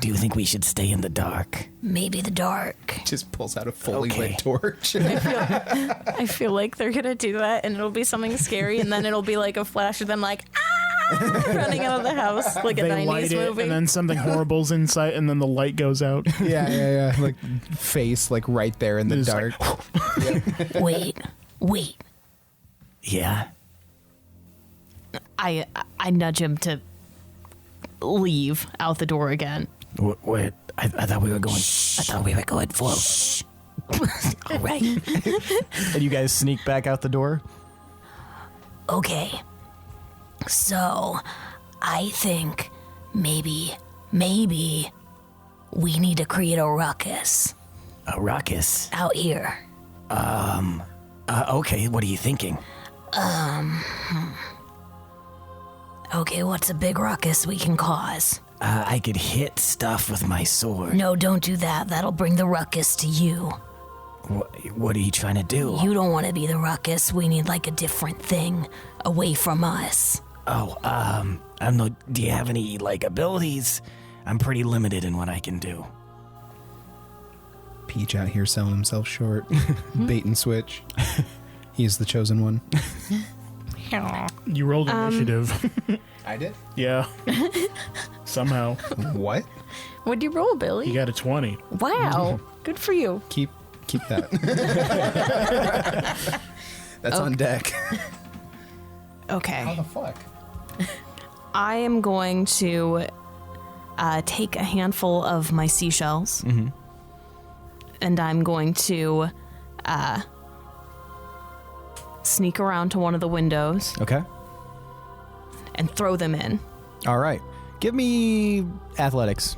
Do you think we should stay in the dark? Maybe the dark. Just pulls out a fully Okay. lit torch. I feel like they're going to do that and it'll be something scary and then it'll be like a flash of them running out of the house like a They 90s light it, movie. and then something horrible's in sight, and then the light goes out. yeah. Face right there in the It's dark. Wait. Yeah. I nudge him to leave out the door again. Wait. I thought we were going... I thought we were going forward. Shh. All right. And you guys sneak back out the door? Okay. So, I think maybe we need to create a ruckus A ruckus. out here. Okay, what are you thinking? Okay, what's a big ruckus we can cause? I could hit stuff with my sword. No, don't do that. That'll bring the ruckus to you. What are you trying to do? You don't want to be the ruckus. We need like a different thing away from us. Oh, do you have any, like, abilities? I'm pretty limited in what I can do. Peach out here selling himself short. Bait and switch. He's the chosen one. You rolled initiative. I did? Yeah. Somehow. What? What'd you roll, Billy? You got a 20. Wow. Good for you. Keep that. That's on deck. Okay. How the fuck? I am going to take a handful of my seashells, and I'm going to sneak around to one of the windows Okay. and throw them in. All right. Give me athletics.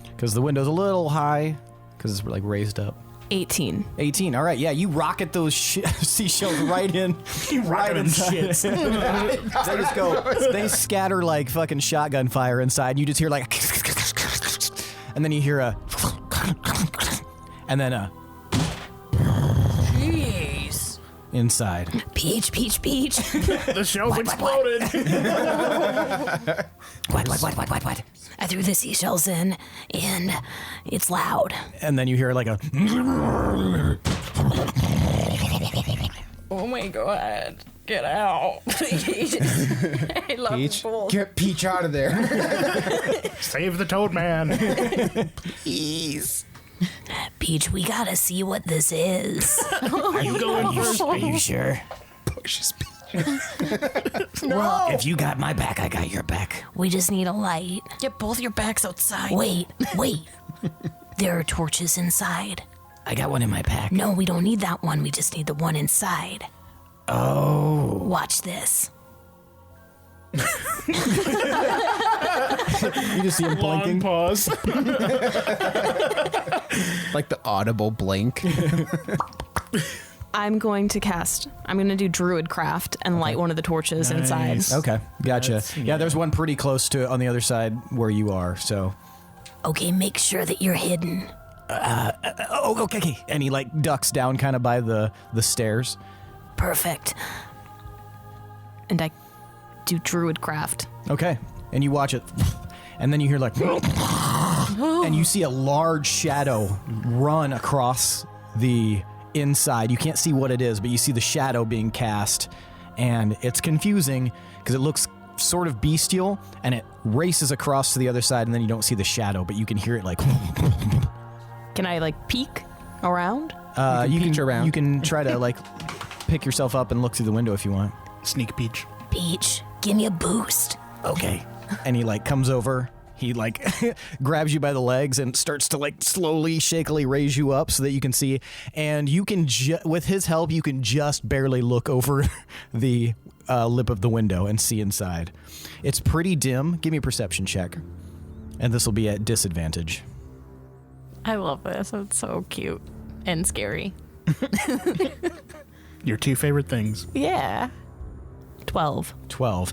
Because the window's a little high, because it's, like, raised up. 18. 18. All right. Yeah, you rocket those seashells right in. Right in shit. They just go. They scatter like fucking shotgun fire inside. And you just hear like, and then you hear a, and then a. Jeez. Inside. Peach. The shells exploded. What? I threw the seashells in, and it's loud. And then you hear like a. Oh my god. Get out. Please. I love Peach? both. Get Peach out of there. Save the Toad Man. Please. Peach, we gotta see what this is. Are you going first? Are you sure? Pushes Peach. Well, if you got my back, I got your back. We just need a light. Get both your backs outside. Wait. There are torches inside. I got one in my pack. No, we don't need that one. We just need the one inside. Oh. Watch this. You just see him Long blinking. pause. Like the audible blink. I'm going to do Druid Craft and light one of the torches inside. Okay, gotcha. Yeah, there's one pretty close to on the other side where you are. So. Okay, make sure that you're hidden. Okay. And he like ducks down kind of by the stairs. Perfect. And I do Druid Craft. Okay. And you watch it. And then you hear like and you see a large shadow run across the inside. You can't see what it is, but you see the shadow being cast, and it's confusing because it looks sort of bestial, and it races across to the other side, and then you don't see the shadow, but you can hear it like Can I like peek around? you can peek around. You can try to like pick yourself up and look through the window if you want. Sneak Peach. Peach, give me a boost. Okay. And he like comes over. He like grabs you by the legs and starts to like slowly, shakily raise you up so that you can see. And you can, with his help, you can just barely look over the lip of the window and see inside. It's pretty dim. Give me a perception check. And this will be at disadvantage. I love this. It's so cute and scary. Your two favorite things. Yeah. 12. 12.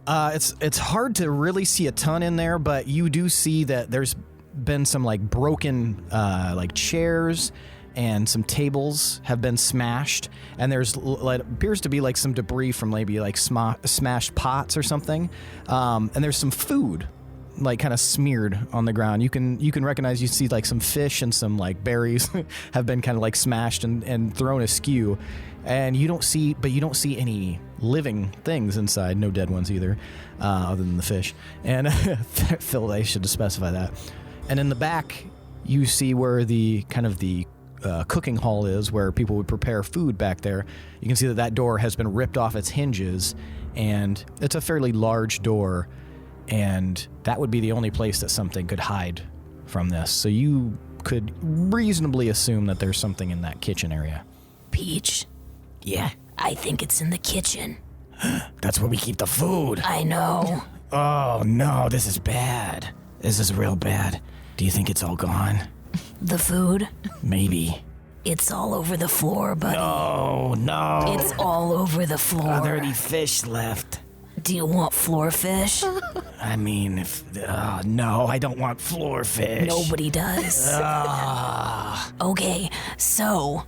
It's hard to really see a ton in there, but you do see that there's been some like broken like chairs and some tables have been smashed, and there's appears to be like some debris from maybe like smashed pots or something, and there's some food like kind of smeared on the ground. You can recognize, you see like some fish and some like berries have been kind of like smashed and thrown askew. And you don't see any living things inside, no dead ones either, other than the fish. And Phil, I should specify that. And in the back, you see where the kind of the cooking hall is, where people would prepare food back there. You can see that door has been ripped off its hinges, and it's a fairly large door, and that would be the only place that something could hide from this. So you could reasonably assume that there's something in that kitchen area. Peach. Yeah. I think it's in the kitchen. That's where we keep the food. I know. Oh, no, this is bad. This is real bad. Do you think it's all gone? The food? Maybe. It's all over the floor, buddy. Oh, no. It's all over the floor. Are there any fish left? Do you want floor fish? I mean, if no, I don't want floor fish. Nobody does. Okay, so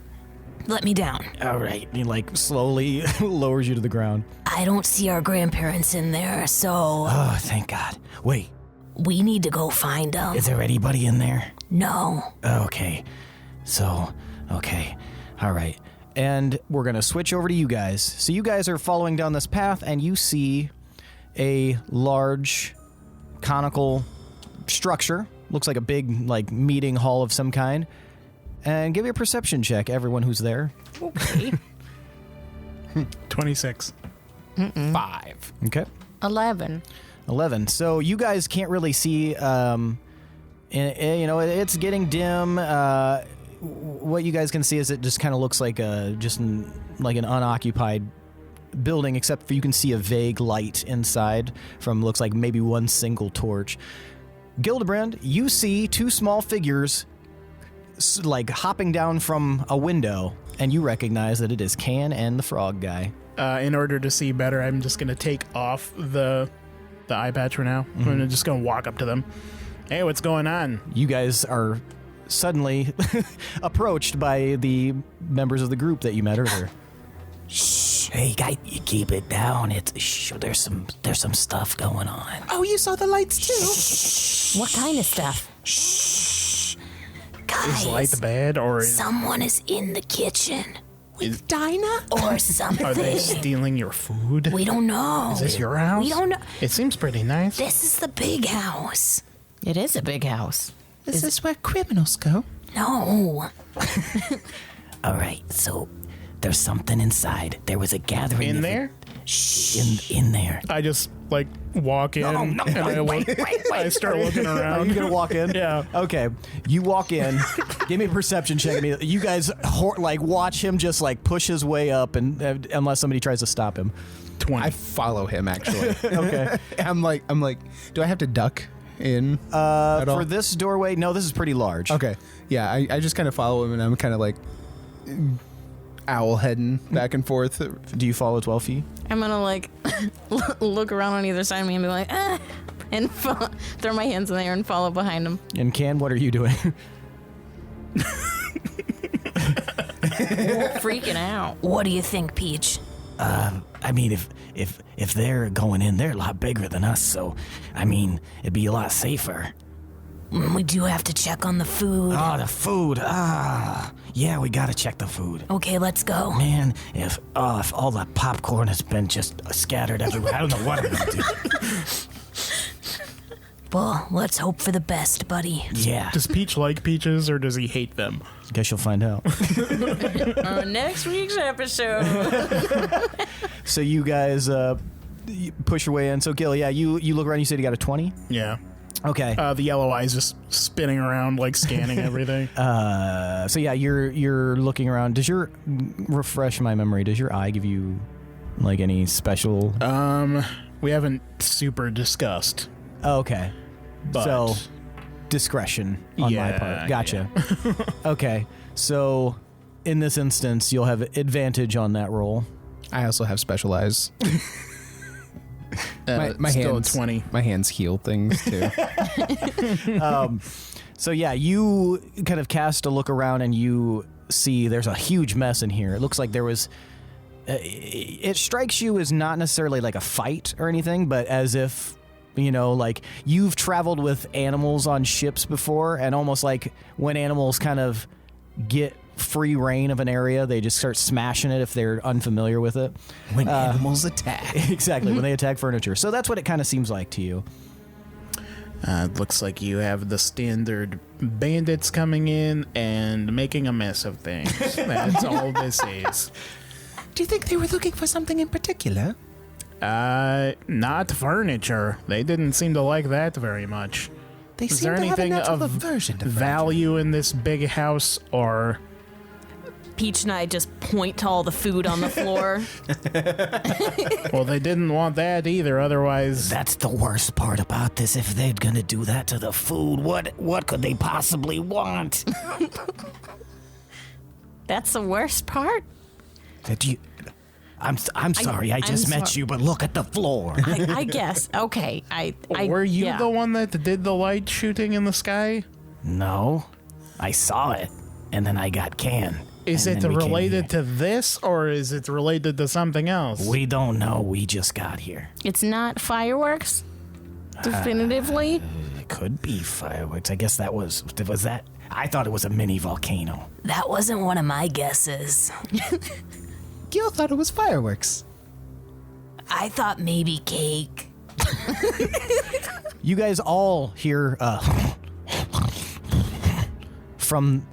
let me down. All right, he like slowly lowers you to the ground. I don't see our grandparents in there, so Oh, thank God. Wait, we need to go find them. is there anybody in there? No. Okay, okay, all right. And we're going to switch over to you guys. So you guys are following down this path, and you see a large conical structure. Looks like a big like meeting hall of some kind. And give me a perception check, everyone who's there. Okay. 26. 5. Okay. 11. 11. So you guys can't really see, it's getting dim. What you guys can see is it just kind of looks like an unoccupied building, except for you can see a vague light inside from looks like maybe one single torch. Gildebrand, you see two small figures like hopping down from a window, and you recognize that it is Can and the frog guy. In order to see better, I'm just going to take off the eye patch for now. I'm just going to walk up to them. Hey, what's going on? You guys are suddenly approached by the members of the group that you met earlier. Shh. Hey, guy, you keep it down. There's some stuff going on. Oh, you saw the lights too? What kind of stuff? Is light Guys, bad, or someone is in the kitchen. With Dinah? Or something. are they stealing your food? We don't know. Is this your house? We don't know. It seems pretty nice. This is the big house. It is a big house. This is where criminals go. No. All right, so there's something inside. There was a gathering In of- there? Shh. In there. I just like walk in and I start looking around. Are you going to walk in? Yeah. Okay. You walk in. Give me a perception check. You guys watch him just like push his way up, and unless somebody tries to stop him. 20. I follow him actually. Okay. I'm like, do I have to duck in at all? For this doorway, no, this is pretty large. Okay. Yeah, I just kind of follow him, and I'm kind of like owl heading back and forth. Do you follow 12 feet? I'm gonna like look around on either side of me and be like, and throw my hands in the air and follow behind him. And Can, what are you doing? Freaking out. What do you think, Peach? I mean, if they're going in, they're a lot bigger than us, so I mean, it'd be a lot safer. We do have to check on the food. Oh, the food. Yeah, we gotta check the food. Okay, let's go. Man, if all the popcorn has been just scattered everywhere, I don't know what I'm gonna do. Well, let's hope for the best, buddy. Yeah. Does Peach like peaches, or does he hate them? Guess you'll find out. Next week's episode. So you guys you push your way in. So Gil, yeah, you look around. You said you got a 20. Yeah. Okay. The yellow eye's just spinning around, like scanning everything. So yeah, you're looking around. Refresh my memory? Does your eye give you like any special? We haven't super discussed. Oh, okay. But So discretion on my Yeah, part. Gotcha. Okay. So in this instance, you'll have advantage on that roll. I also have special eyes. My still hands, a 20. My hands heal things too. So yeah, you kind of cast a look around and you see there's a huge mess in here. It looks like there was. It strikes you as not necessarily like a fight or anything, but as if, like you've traveled with animals on ships before, and almost like when animals kind of get free reign of an area, they just start smashing it if they're unfamiliar with it. When animals attack. Exactly, when they attack furniture. So that's what it kind of seems like to you. It looks like you have the standard bandits coming in and making a mess of things. That's all this is. Do you think they were looking for something in particular? Not furniture. They didn't seem to like that very much. They Is seem there to have a anything natural of aversion to value in this big house, or Peach and I just point to all the food on the floor. well, they didn't want that either. Otherwise, That's the worst part about this. If they're gonna do that to the food, what could they possibly want? That's the worst part. I'm sorry. I just met you, but look at the floor. I guess. Okay. Were you yeah. the one that did the light shooting in the sky? No, I saw it, and then I got canned. Is it related to this, or is it related to something else? We don't know. We just got here. It's not fireworks? Definitively? It could be fireworks. I guess was that. I thought it was a mini volcano. That wasn't one of my guesses. Gil thought it was fireworks. I thought maybe cake. You guys all hear from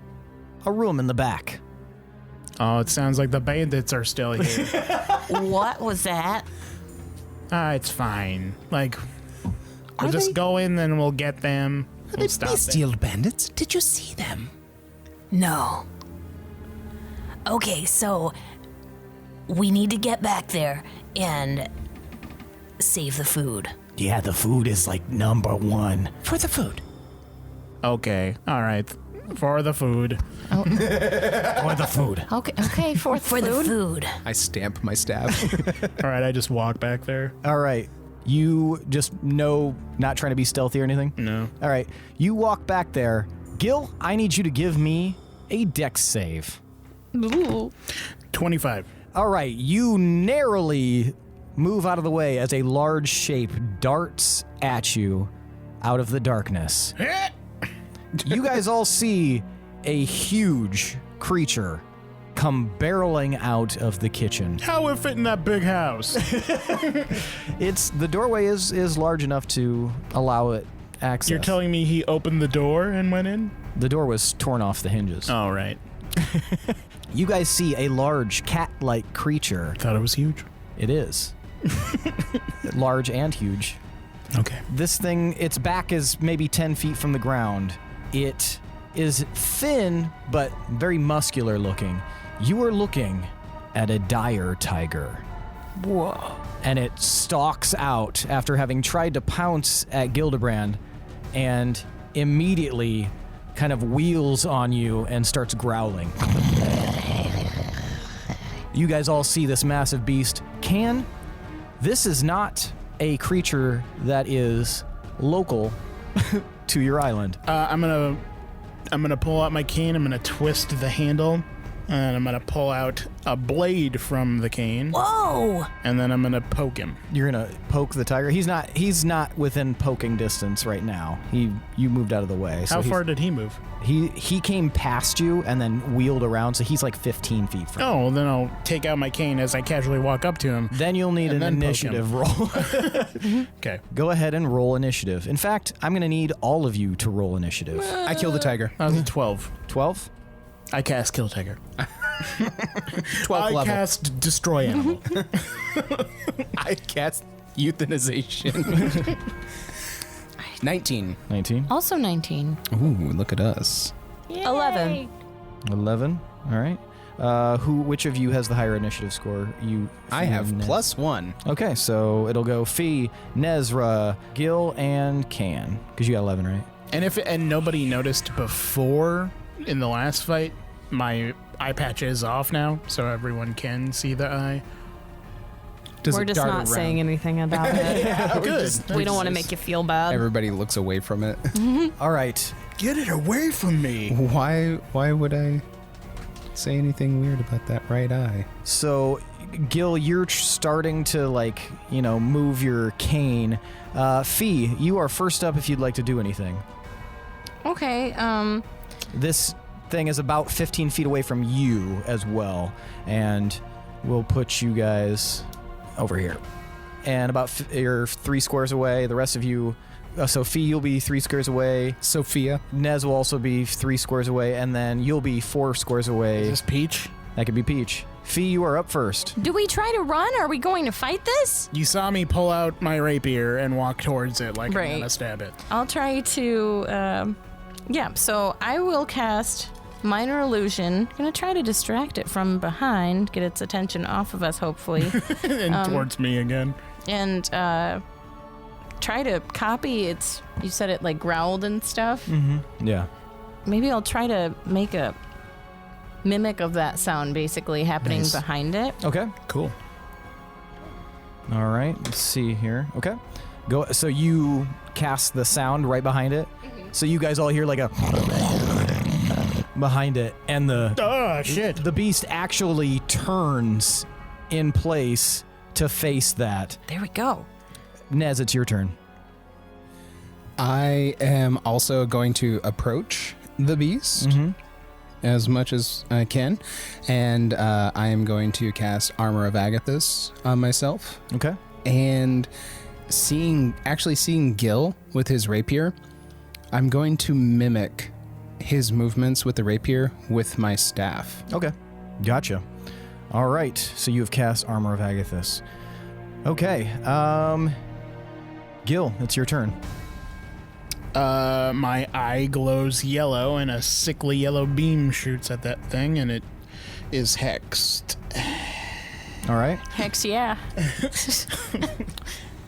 a room in the back. Oh, it sounds like the bandits are still here. What was that? It's fine. Like, we'll Are just they- go in, then we'll get them. Are We'll they stop them. bestial bandits? Did you see them? No. Okay, so we need to get back there and save the food. Yeah, the food is like number one. For the food. Okay, all right. For the food. For the food. Okay, for The food. I stamp my staff. All right, I just walk back there. All right. You just know, not trying to be stealthy or anything? No. All right. You walk back there. Gil, I need you to give me a dex save. 25. All right. You narrowly move out of the way as a large shape darts at you out of the darkness. You guys all see a huge creature come barreling out of the kitchen. How would it fit in that big house? The doorway is large enough to allow it access. You're telling me he opened the door and went in? The door was torn off the hinges. All right. You guys see a large cat-like creature. Thought it was huge. It is. Large and huge. Okay. This thing, its back is maybe 10 feet from the ground. It is thin, but very muscular looking. You are looking at a dire tiger. Whoa. And it stalks out after having tried to pounce at Gildebrand and immediately kind of wheels on you and starts growling. You guys all see this massive beast. This is not a creature that is local to your island. I'm gonna pull out my cane. I'm gonna twist the handle, and I'm gonna pull out a blade from the cane, Whoa! and then I'm gonna poke him. You're gonna poke the tiger. He's not within poking distance right now. You moved out of the way. How far did he move? He came past you and then wheeled around, so he's like 15 feet from you. Oh, well, then I'll take out my cane as I casually walk up to him. Then you'll need And an then poke him. initiative roll. Okay. Go ahead and roll initiative. In fact, I'm gonna need all of you to roll initiative. I kill the tiger. That was a 12. 12? I cast Kill Tiger. 12th I level. cast Destroy Animal. I cast euthanization. 19. 19. Also 19. Ooh, look at us. 11. 11. All right. Which of you has the higher initiative score? I have Nez. +1. Okay, so it'll go Fee, Nezrah, Gil, and Can. Because you got 11, right? And nobody noticed before in the last fight, my eye patch is off now, so everyone can see the eye. Does We're it just dart not around? saying anything about it. Good. We don't want to make you feel bad. Everybody looks away from it. All right. Get it away from me. Why would I say anything weird about that right eye? So, Gil, you're starting to, move your cane. Fee, you are first up if you'd like to do anything. Okay, This thing is about 15 feet away from you as well, and we'll put you guys over here. And about you're 3 squares away. The rest of you, so Fee, you'll be 3 squares away. Sophia. Nez will also be 3 squares away, and then you'll be 4 squares away. Is this Peach? That could be Peach. Fee, you are up first. do we try to run? Are we going to fight this? You saw me pull out my rapier and walk towards it like I'm Right. gonna stab it. I'll try to, so I will cast Minor Illusion. Gonna try to distract it from behind, get its attention off of us, hopefully, And towards me again. and try to copy its. You said it like growled and stuff. Yeah. Maybe I'll try to make a mimic of that sound, basically happening Nice. behind it. Okay. Cool. All right, let's see here. Okay. Go. So you cast the sound right behind it. So you guys all hear like a behind it, and the beast actually turns in place to face that. There we go. Nez, it's your turn. I am also going to approach the beast as much as I can, and I am going to cast Armor of Agathis on myself. Okay. And seeing Gil with his rapier, I'm going to mimic his movements with the rapier with my staff. Okay. Gotcha. All right. So you have cast Armor of Agathis. Okay. Gil, it's your turn. My eye glows yellow, and a sickly yellow beam shoots at that thing, and it is hexed. All right. Hex yeah.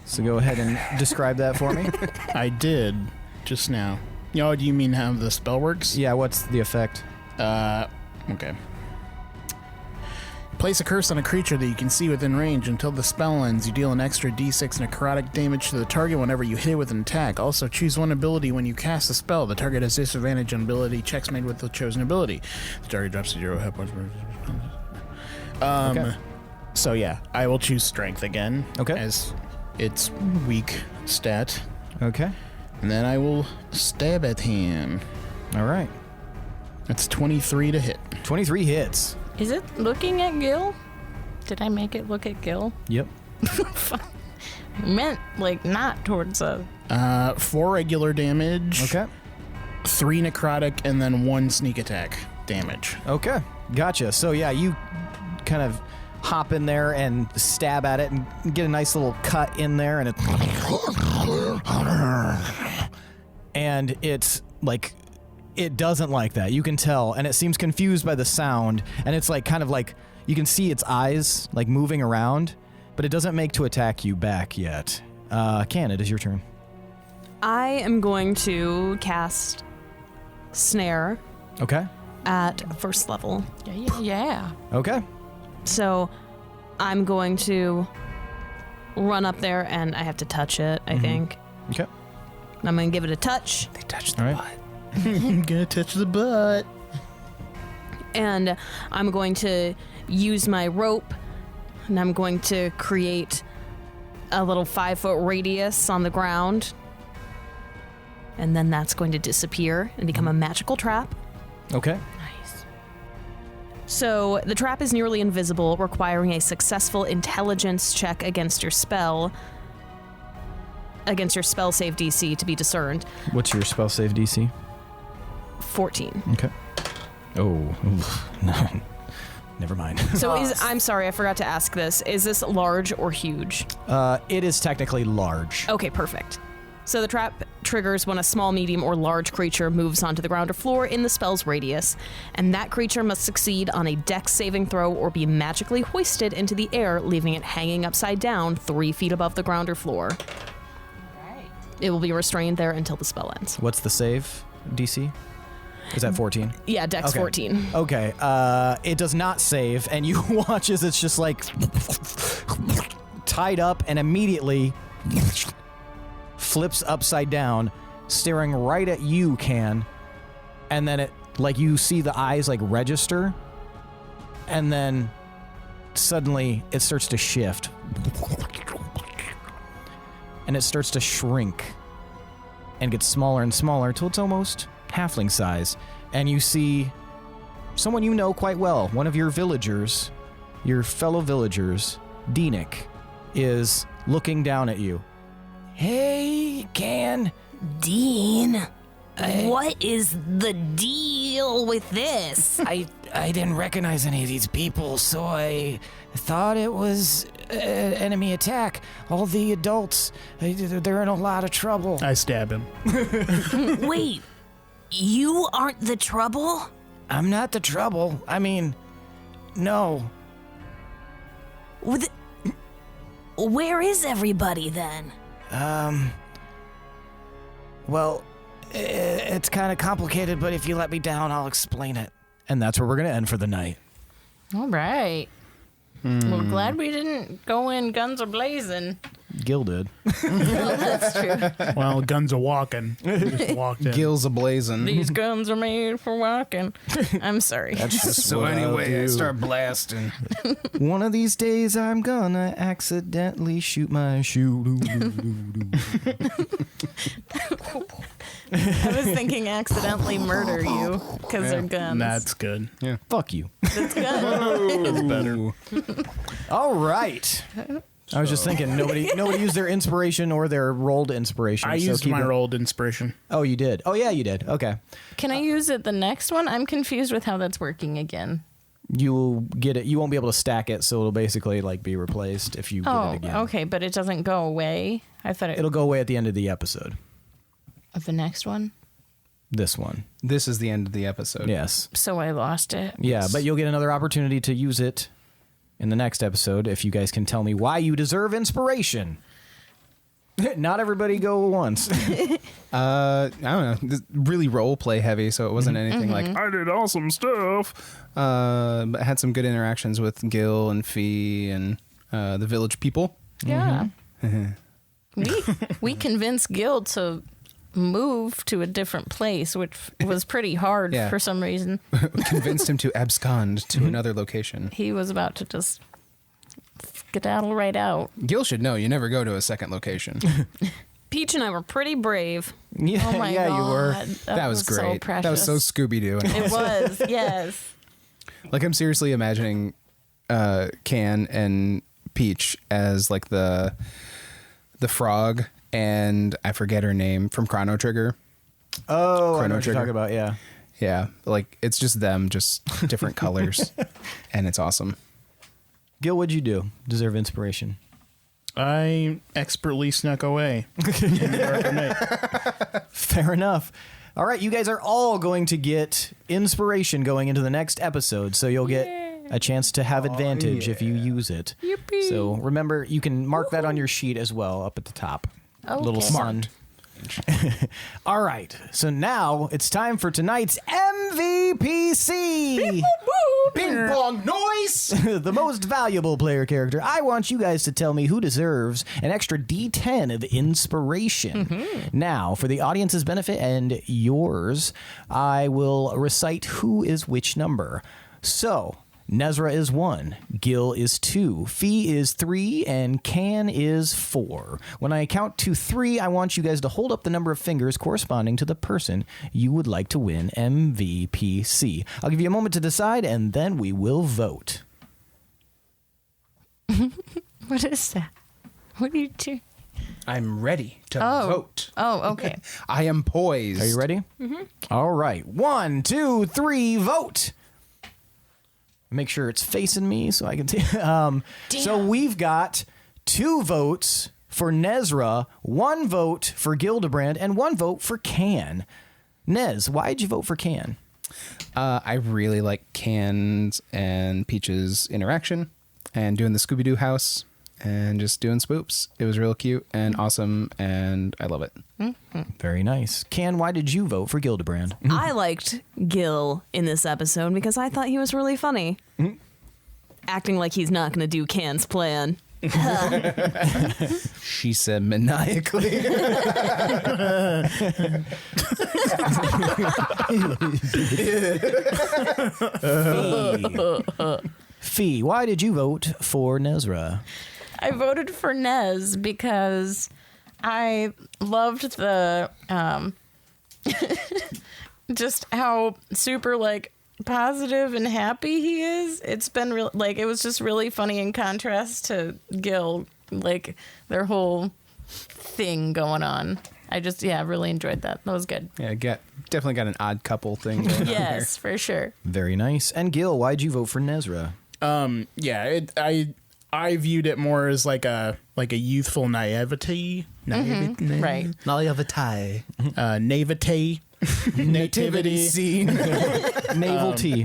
So go ahead and describe that for me. I did just now. Oh, do you mean how the spell works? Yeah, what's the effect? Okay. Place a curse on a creature that you can see within range. Until the spell ends, you deal an extra d6 necrotic damage to the target whenever you hit it with an attack. Also, choose one ability when you cast a spell. The target has disadvantage on ability checks made with the chosen ability. The target drops to 0 hit points. Okay. So yeah, I will choose strength again. Okay. As its weak stat. Okay. And then I will stab at him. All right. That's 23 to hit. 23 hits. Is it looking at Gil? Did I make it look at Gil? Yep. I meant like not towards a. 4 regular damage. Okay. 3 necrotic, and then 1 sneak attack damage. Okay. Gotcha. So yeah, you kind of hop in there and stab at it and get a nice little cut in there, and it's like it doesn't like that. You can tell, and it seems confused by the sound, and it's like kind of like you can see its eyes like moving around, but it doesn't make to attack you back yet. Can, it is your turn. I am going to cast Snare Okay. at first level. Yeah. Okay. So I'm going to run up there, and I have to touch it, I think. Okay. I'm going to give it a touch. They touched the All right. butt. I'm gonna touch the butt. And I'm going to use my rope, and I'm going to create a little 5-foot radius on the ground. And then that's going to disappear and become a magical trap. Okay. So the trap is nearly invisible, requiring a successful intelligence check against your spell save DC to be discerned. What's your spell save DC? 14. Okay. Oh. No. Never mind. So I'm sorry, I forgot to ask this. Is this large or huge? It is technically large. Okay, perfect. So the trap triggers when a small, medium, or large creature moves onto the ground or floor in the spell's radius, and that creature must succeed on a dex saving throw or be magically hoisted into the air, leaving it hanging upside down 3 feet above the ground or floor. Right. It will be restrained there until the spell ends. What's the save DC? Is that 14? Yeah, dex Okay. 14. Okay. It does not save, and you watch as it's just like tied up and immediately flips upside down, staring right at you, Can. And then it, like, you see the eyes like register, and then suddenly it starts to shift. And it starts to shrink and gets smaller and smaller till it's almost halfling size. And you see someone you know quite well, one of your villagers, your fellow villagers, Deanic, is looking down at you. Hey, Can. Dean, what is the deal with this? I didn't recognize any of these people, so I thought it was enemy attack. All the adults, they're in a lot of trouble. I stab him. Wait, you aren't the trouble? I'm not the trouble. I mean, no. Where is everybody then? Well, it's kind of complicated, but if you let me down, I'll explain it. And that's where we're going to end for the night. All right. Well, glad we didn't go in guns a blazing. Gil did. Well, that's true. Well, guns are walking. We just walked in. Gills a-blazing. These guns are made for walking. I'm sorry. That's just So what I'll anyway, I do. start blasting. One of these days I'm gonna accidentally shoot my shoe. I was thinking accidentally murder you because they're guns. That's good. Fuck you. That's good. It's better. All right. I was just thinking nobody used their inspiration or their rolled inspiration. I used keep my it- rolled inspiration. Oh, you did. Oh, yeah, you did. Okay. Can I use it the next one? I'm confused with how that's working again. You'll get it. You won't be able to stack it, so it'll basically like be replaced if you get Oh, it again. okay, but it doesn't go away. I thought It'll go away at the end of the episode. of the next one. This one. This is the end of the episode. Yes. So I lost it. Yeah, but you'll get another opportunity to use it in the next episode if you guys can tell me why you deserve inspiration. Not everybody go once. I don't know. This really role play heavy, so it wasn't anything like I did awesome stuff. But I had some good interactions with Gil and Fee and the village people. Yeah. we convinced Gil to move to a different place, which was pretty hard Yeah. for some reason. Convinced him to abscond to another location. He was about to just skedaddle right out. Gil should know you never go to a second location. Peach and I were pretty brave. Yeah, Oh my yeah, god. you were. That was so great. precious. That was so Scooby-Doo. It was, yes. Like, I'm seriously imagining Can and Peach as like the frog, and I forget her name from Chrono Trigger. Oh, I Chrono know what you're Trigger. talking about, yeah. Yeah, like it's just them, just different colors, and it's awesome. Gil, what'd you do? Deserve inspiration. I expertly snuck away. In the dark of night. Fair enough. All right, you guys are all going to get inspiration going into the next episode, so you'll get a chance to have advantage if you use it. Yippee. So remember, you can mark that on your sheet as well up at the top. Little Okay. sun. All right, so now it's time for tonight's MVPC. Bing bong noise! The most valuable player character. I want you guys to tell me who deserves an extra D10 of inspiration. Now, for the audience's benefit and yours, I will recite who is which number. So, Nezrah is 1, Gil is 2, Fee is 3, and Can is 4. When I count to 3, I want you guys to hold up the number of fingers corresponding to the person you would like to win MVPC. I'll give you a moment to decide, and then we will vote. What is that? What are you doing? I'm ready to Oh. vote. Oh, okay. I am poised. Are you ready? All right. 1, 2, 3, vote. Make sure it's facing me so I can see. So we've got 2 votes for Nezrah, 1 vote for Gildebrand, and 1 vote for Can. Nez, why'd you vote for Can? I really like Can's and Peach's interaction and doing the Scooby-Doo house and just doing spoops. It was real cute and awesome, and I love it. Very nice. Can, why did you vote for Gildebrand? I liked Gil in this episode because I thought he was really funny. Acting like he's not going to do Can's plan. She said maniacally. Fee, why did you vote for Nezrah? I voted for Nez because I loved the just how super like positive and happy he is. It's been real, like it was just really funny in contrast to Gil, like their whole thing going on. I just really enjoyed that. That was good. Yeah, definitely got an odd couple thing going on there. Yes, for sure. Very nice. And Gil, why'd you vote for Nezrah? I viewed it more as like a youthful naivety. Right. Naivete. Naivete. Nativity scene. Naval T.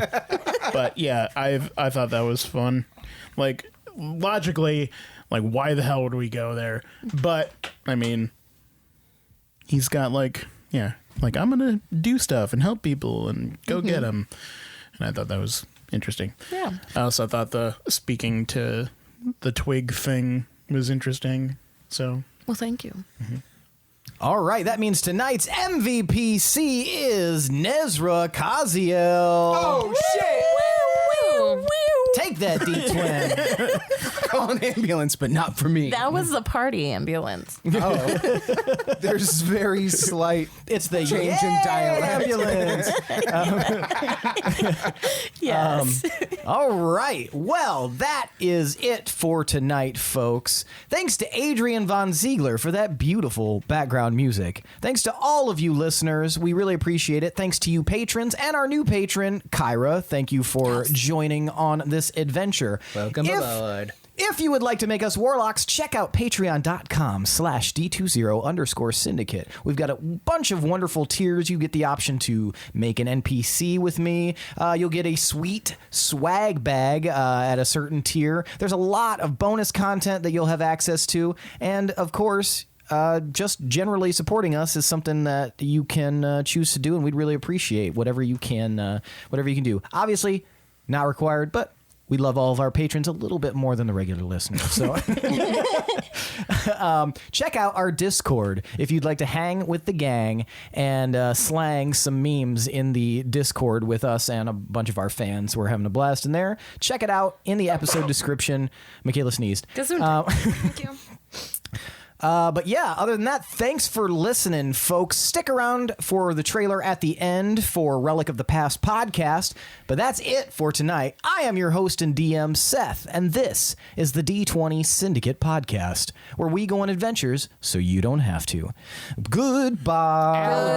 But yeah, I thought that was fun. Like logically, like why the hell would we go there? But I mean, he's got like I'm gonna do stuff and help people and go get them. And I thought that was interesting. Yeah. I also thought the speaking to the twig thing was interesting. So, Well, thank you. All right, that means tonight's MVPC is Nezrah Kaziel. Oh, shit! take that, D-Twin. Call an ambulance, but not for me. That was the party ambulance. Oh, there's very slight It's the change in dialect. ambulance. Yes. All right. Well, that is it for tonight, folks. Thanks to Adrian Von Ziegler for that beautiful background music. Thanks to all of you listeners. We really appreciate it. Thanks to you patrons and our new patron, Kyra. Thank you for joining on this adventure. Welcome aboard. If you would like to make us warlocks, check out patreon.com/D20_syndicate. We've got a bunch of wonderful tiers. You get the option to make an NPC with me. You'll get a sweet swag bag at a certain tier. There's a lot of bonus content that you'll have access to. And, of course, just generally supporting us is something that you can choose to do, and we'd really appreciate whatever you can do. Obviously, not required, but we love all of our patrons a little bit more than the regular listeners. So check out our Discord if you'd like to hang with the gang and slang some memes in the Discord with us and a bunch of our fans. We're having a blast in there. Check it out in the episode description. Michaela sneezed. Thank you. But yeah, other than that, thanks for listening, folks. Stick around for the trailer at the end for Relic of the Past podcast. But that's it for tonight. I am your host and DM, Seth, and this is the D20 Syndicate podcast, where we go on adventures so you don't have to. Goodbye.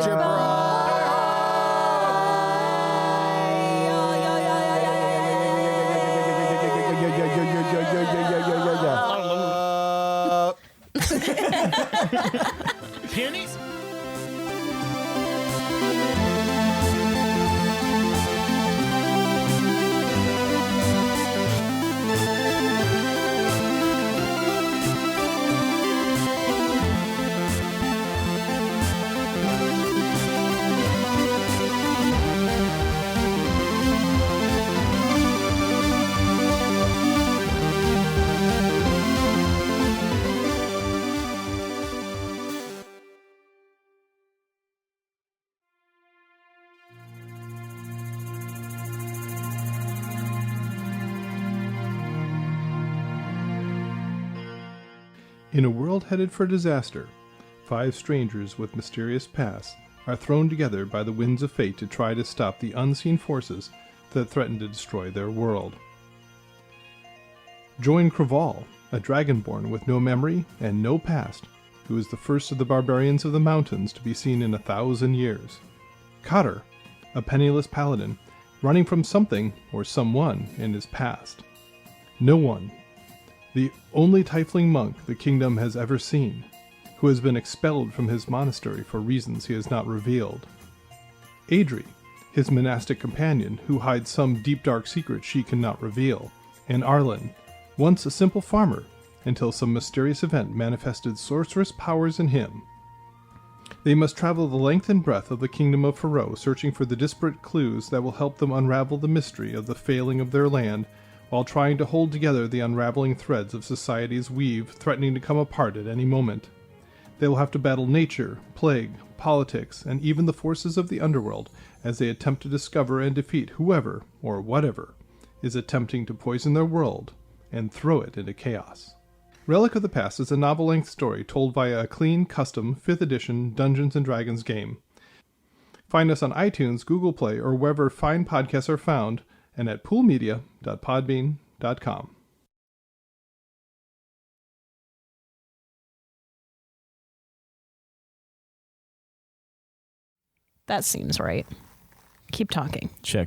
Peonies? In a world headed for disaster, 5 strangers with mysterious pasts are thrown together by the winds of fate to try to stop the unseen forces that threaten to destroy their world. Join Kaziel, a Dragonborn with no memory and no past, who is the first of the barbarians of the mountains to be seen in 1,000 years. Kater, a penniless paladin, running from something or someone in his past. No one, the only tiefling monk the kingdom has ever seen, who has been expelled from his monastery for reasons he has not revealed. Adri, his monastic companion, who hides some deep dark secret she cannot reveal. And Arlen, once a simple farmer, until some mysterious event manifested sorceress powers in him. They must travel the length and breadth of the kingdom of Faroe, searching for the disparate clues that will help them unravel the mystery of the failing of their land, while trying to hold together the unraveling threads of society's weave, threatening to come apart at any moment. They will have to battle nature, plague, politics, and even the forces of the underworld as they attempt to discover and defeat whoever, or whatever, is attempting to poison their world and throw it into chaos. Relic of the Past is a novel-length story told via a clean, custom, 5th edition Dungeons & Dragons game. Find us on iTunes, Google Play, or wherever fine podcasts are found, and at poolmedia.podbean.com. That seems right. Keep talking. Check.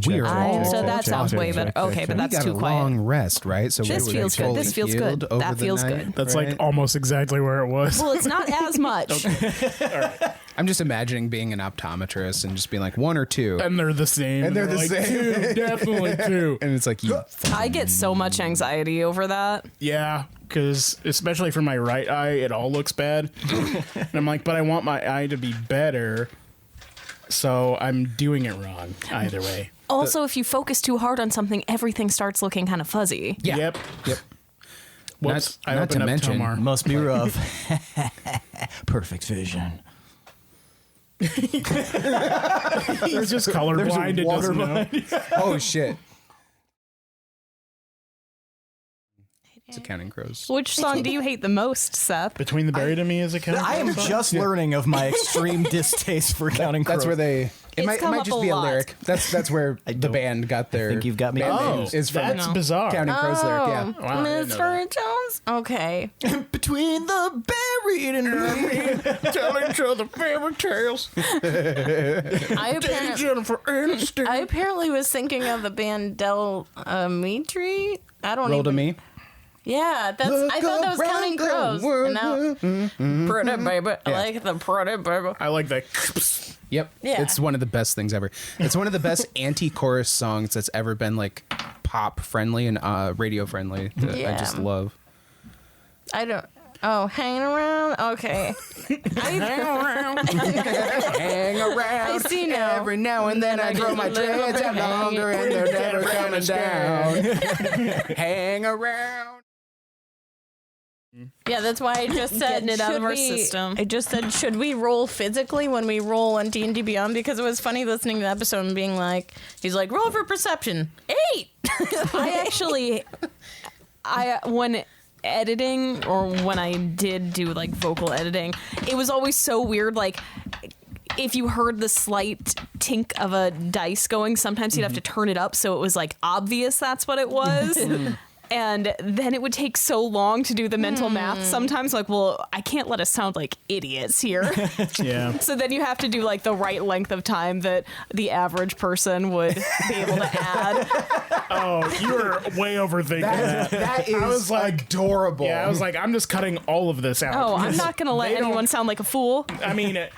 We are all So that sounds way better. Okay, but that's we got too a quiet. long rest, right? So This we feels good. This feels good. That feels good. That's right? like almost exactly where it was. Well, it's not as much. I'm just imagining being an optometrist and just being like 1 or 2. And they're the same. And they're the like, same. 2, definitely 2. And it's like, you I get so much anxiety over that. Yeah, because especially for my right eye, it all looks bad. And I'm like, but I want my eye to be better, so I'm doing it wrong either way. Also, if you focus too hard on something, everything starts looking kind of fuzzy. Yeah. Yep. Whoops. I not opened to up mention- Tomar. Must be rough. Perfect vision. He's just colorblind. It doesn't know. Oh, shit. It's a Counting Crows. Which song do you hate the most, Seth? Between the Buried and Me is a Counting I am Crows song? just learning of my extreme distaste for Counting Crows. That's where they. It might come up just a be a lot. lyric. That's where the don't- band got their. I think you've got me band Oh, name is from that's bizarre. Counting Crows lyric. Yeah. Wow, I didn't know Mr. Jones? Okay. Between the buried and me. Telling each other fairy tales. Jennifer Aniston. I apparently was thinking of the band Del Mitri. I don't Roll to even. me. Yeah, I thought that was Counting Crows. And now, pretty baby, I like the pretty baby. I like that. Yep. Yeah. It's one of the best things ever. It's one of the best anti-chorus songs that's ever been like pop friendly and radio friendly. That I Yeah. just love. I don't. Oh, hanging around. Okay. Hang around. I see now. Every now and then I grow my dreads out longer and they're never coming down. Hang around. Yeah, that's why I just said Getting it out of should our we- system. I just said, should we roll physically when we roll on D&D Beyond? Because it was funny listening to the episode and being like, he's like, roll for perception. 8! When editing or when I did do like vocal editing, it was always so weird. Like, if you heard the slight tink of a dice going, sometimes you'd have to turn it up so it was like obvious that's what it was. And then it would take so long to do the mental math sometimes. Like, well, I can't let us sound like idiots here. Yeah. So then you have to do like the right length of time that the average person would be able to add. Oh, you were way overthinking that. That is I was like, adorable. Yeah, I was like, I'm just cutting all of this out. Oh, I'm not going to let They don't- anyone sound like a fool. I mean, did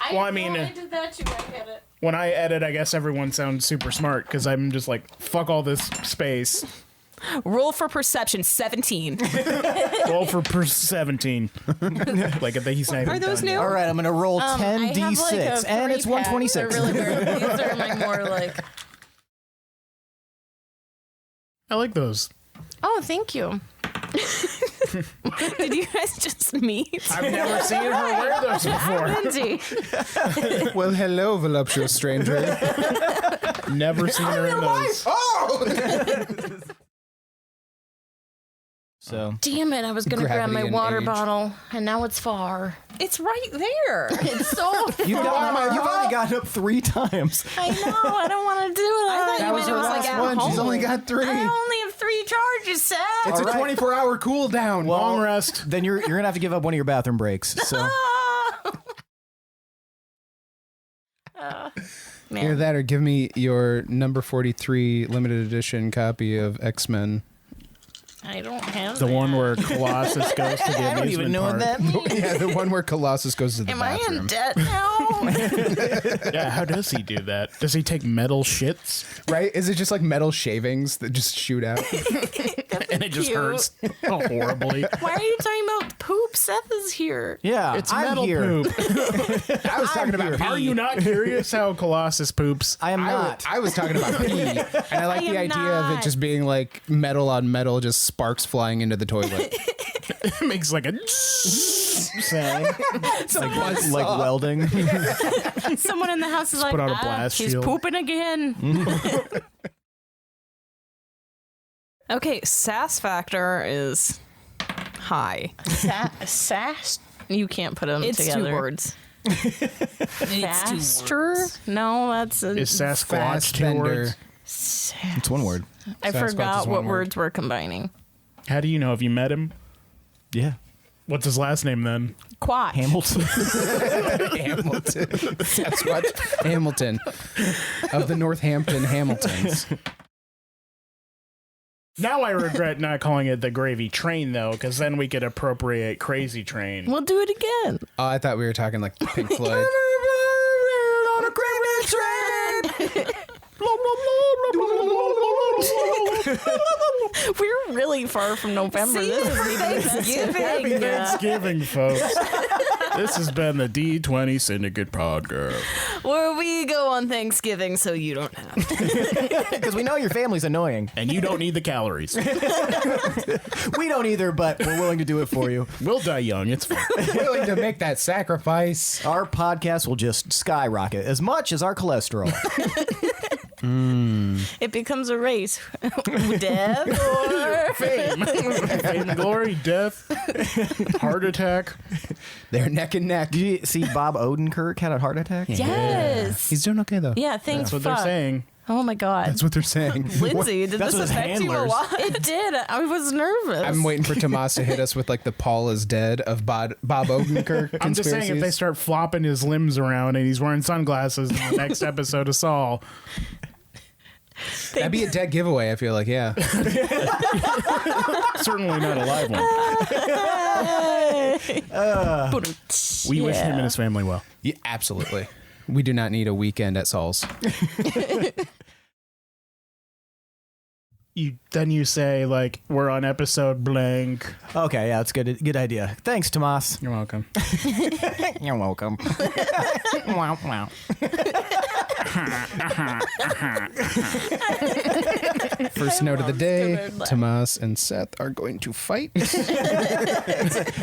that too. I get it. when I edit, I guess everyone sounds super smart because I'm just like, fuck all this space. Roll for perception, 17. Roll for 17. Like, I think he's not even Are those done new? yet. All right, I'm going to roll I have, like, 10d6, a and it's 126. They're really weird. These are my more like. I like those. Oh, thank you. Did you guys just meet? I've never seen her wear those before. Lindsey. Well, hello, voluptuous stranger. Never seen her in those. So Damn it! I was gonna grab Gravity my and water age. bottle, and now it's far. It's right there. It's so far. you've already gotten up 3 times. I know. I don't want to do that. That was her last one. She's only got 3. I only have 3 charges, Seth. It's All a right. 24-hour cooldown. Long rest. Then you're going to have to give up one of your bathroom breaks. So Man. Either that or give me your number 43 limited edition copy of X-Men. I don't have The that. one where Colossus goes to the I don't amusement even know park. what that means. Yeah, the one where Colossus goes to the Am I bathroom. in debt now? Yeah, how does he do that? Does he take metal shits Right? Is it just like metal shavings that just shoot out? and it just cute. hurts horribly? Why are you talking about poop? Seth is here. Yeah, It's I'm metal here. poop. I was talking about Are pee. you not curious how Colossus poops? I am not. I was talking about pee, and I like the am idea of it not. just being like metal on metal, just sparks flying into the toilet. It makes like a sound. like welding. Someone in the house is like, put out a blast he's shield." pooping again. Okay, sass factor is high. Sass? You can't put them It's together. 2 words. Faster? No, that's a, Is Sasquatch Fast 2 bender. words? It's one word. I Sasquatch forgot is what one word. words we're combining. How do you know? Have you met him? Yeah. What's his last name then? Quatch. Hamilton. Hamilton. Sasquatch Hamilton of the Northampton Hamiltons. Now I regret not calling it the Gravy Train though, because then we could appropriate Crazy Train. We'll do it again. Oh, I thought we were talking like Pink Floyd. We're really far from November. This is Happy Thanksgiving, folks. This has been the D20 Syndicate Podcast. Where we go on Thanksgiving so you don't have to. Because we know your family's annoying. And you don't need the calories. We don't either, but we're willing to do it for you. We'll die young. It's fine. Willing to make that sacrifice. Our podcast will just skyrocket as much as our cholesterol. It becomes a race. Death or Fame. Fame, glory, death, heart attack. They're neck and neck. Did you see Bob Odenkirk had a heart attack? yes. He's doing okay, though. Yeah, thanks. That's what they're saying. Oh my god. That's what they're saying. Lindsay, did That's this what his affect you a handlers- lot? It did. I was nervous. I'm waiting for Tomas to hit us with like the Paul is dead of Bob Odenkirk. I'm just saying, if they start flopping his limbs around and he's wearing sunglasses in the next episode of Saul, that'd be a dead giveaway. I feel like, yeah. certainly not a live one. We wish him and his family well. Yeah, absolutely. We do not need a weekend at Saul's. Then you say, like, we're on episode blank. Okay, yeah, that's good. Good idea. Thanks, Tomas. You're welcome. You're welcome. Wow, wow. First note of the day, Tomas and Seth are going to fight.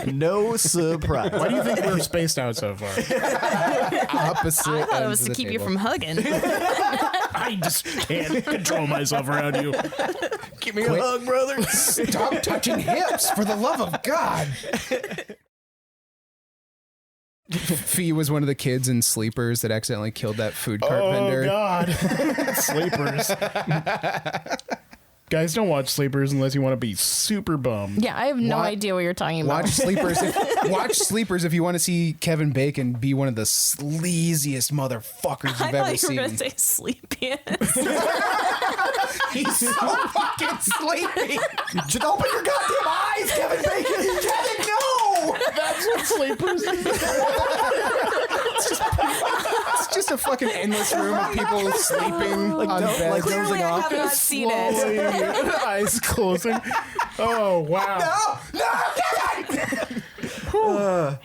No surprise. Why do you think we're spaced out so far? Opposite I thought it ends was of to the keep you table. from hugging. I just can't control myself around you. Give me a hug, brother. Stop touching hips, for the love of God. Fee was one of the kids in Sleepers that accidentally killed that food cart vendor. Oh, God. Sleepers. Guys, don't watch Sleepers unless you want to be super bummed. Yeah, I have no Wa- idea what you're talking about. Watch Sleepers. Watch Sleepers if you want to see Kevin Bacon be one of the sleaziest motherfuckers I you've ever thought you were going seen. to say sleepiest. He's so fucking sleepy. Just open your goddamn eyes, Kevin Bacon. Kevin, no. That's what Sleepers is. It's just a fucking endless room of people sleeping on beds. like Clearly, I have not seen it. Slowly, eyes closing. Oh, wow.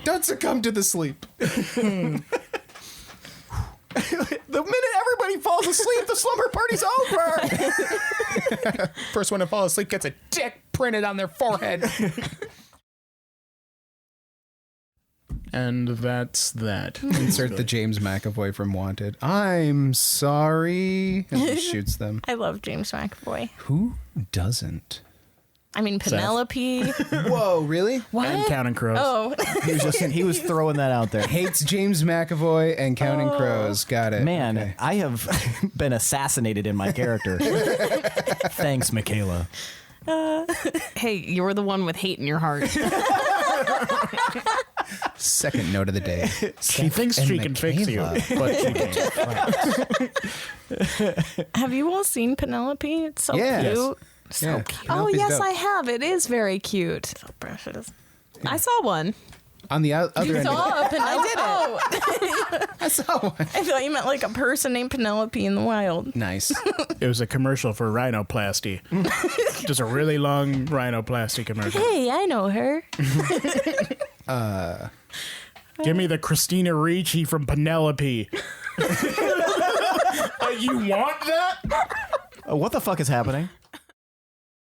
Don't succumb to the sleep. The minute everybody falls asleep, the slumber party's over. First one to fall asleep gets a dick printed on their forehead. And that's that. Insert the James McAvoy from Wanted. I'm sorry. And he shoots them. I love James McAvoy. Who doesn't? I mean, Penelope. Whoa, really? What? And Counting Crows. Oh, He was throwing that out there. Hates James McAvoy and Counting Crows. Got it. Man, Okay. I have been assassinated in my character. Thanks, Michaela. Hey, you're the one with hate in your heart. Second note of the day. She thinks she can fix you, but she can't. have you all seen Penelope? It's so Yes. cute. So Yeah. cute. Oh, Penelope's yes, dope. I have. It is very cute. So precious. I saw one. On the other end of Saw Penelope. I saw one. I thought you meant like a person named Penelope in the wild. Nice. It was a commercial for rhinoplasty. Just a really long rhinoplasty commercial. Hey, I know her. Give me the Christina Ricci from Penelope. You want that? What the fuck is happening?